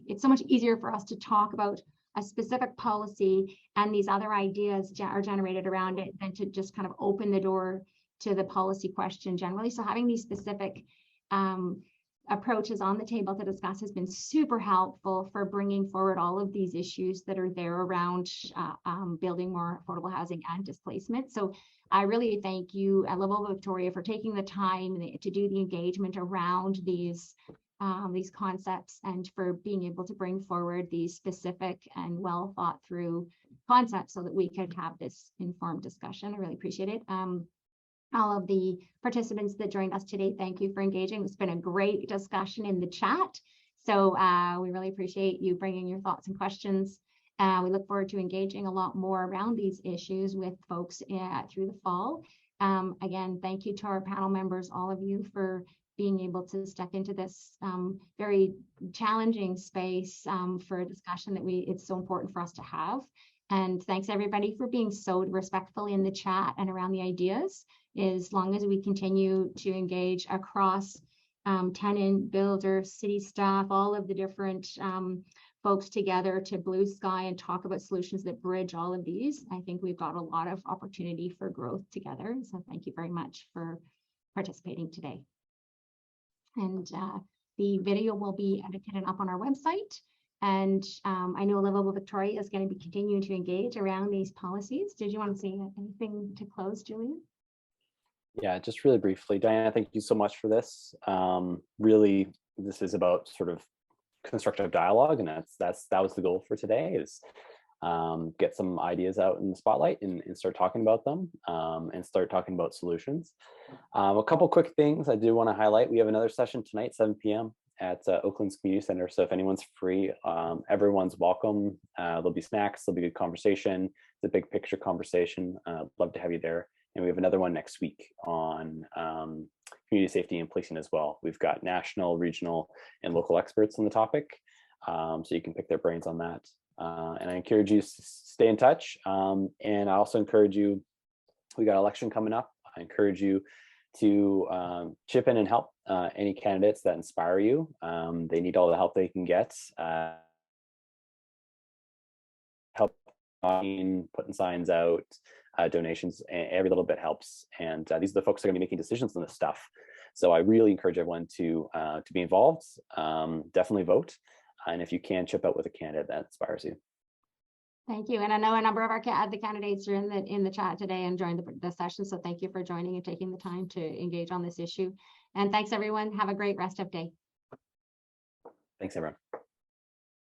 it's so much easier for us to talk about a specific policy and these other ideas are generated around it than to just kind of open the door to the policy question generally. So having these specific approaches on the table to discuss has been super helpful for bringing forward all of these issues that are there around building more affordable housing and displacement. So I really thank you at Livable Victoria for taking the time to do the engagement around these concepts, and for being able to bring forward these specific and well thought through concepts so that we could have this informed discussion. I really appreciate it. All of the participants that joined us today, thank you for engaging. It's been a great discussion in the chat. So we really appreciate you bringing your thoughts and questions. We look forward to engaging a lot more around these issues with folks through the fall. Again, thank you to our panel members, all of you, for being able to step into this very challenging space for a discussion that it's so important for us to have. And thanks everybody for being so respectful in the chat and around the ideas. As long as we continue to engage across tenant, builder, city staff, all of the different folks together to blue sky and talk about solutions that bridge all of these, I think we've got a lot of opportunity for growth together. So thank you very much for participating today. And the video will be edited and up on our website. And I know Livable Victoria is going to be continuing to engage around these policies. Did you want to say anything to close, Julian? Yeah, just really briefly, Diana, thank you so much for this. Really, this is about sort of constructive dialogue, and that was the goal for today, is get some ideas out in the spotlight and start talking about them, and start talking about solutions. A couple quick things I do want to highlight. We have another session tonight, 7 p.m. at Oakland's Community Center. So if anyone's free, everyone's welcome. There'll be snacks, there'll be good conversation. It's a big picture conversation. Love to have you there. And we have another one next week on community safety and policing as well. We've got national, regional, and local experts on the topic. So you can pick their brains on that. And I encourage you to stay in touch. And I also encourage you, we got election coming up. I encourage you to chip in and help any candidates that inspire you. They need all the help they can get. Help putting signs out, donations, every little bit helps. And these are the folks that are going to be making decisions on this stuff. So I really encourage everyone to be involved. Definitely vote. And if you can, chip out with a candidate that inspires you. Thank you. And I know a number of the candidates are in the chat today and joined the session. So thank you for joining and taking the time to engage on this issue. And thanks, everyone. Have a great rest of day. Thanks, everyone.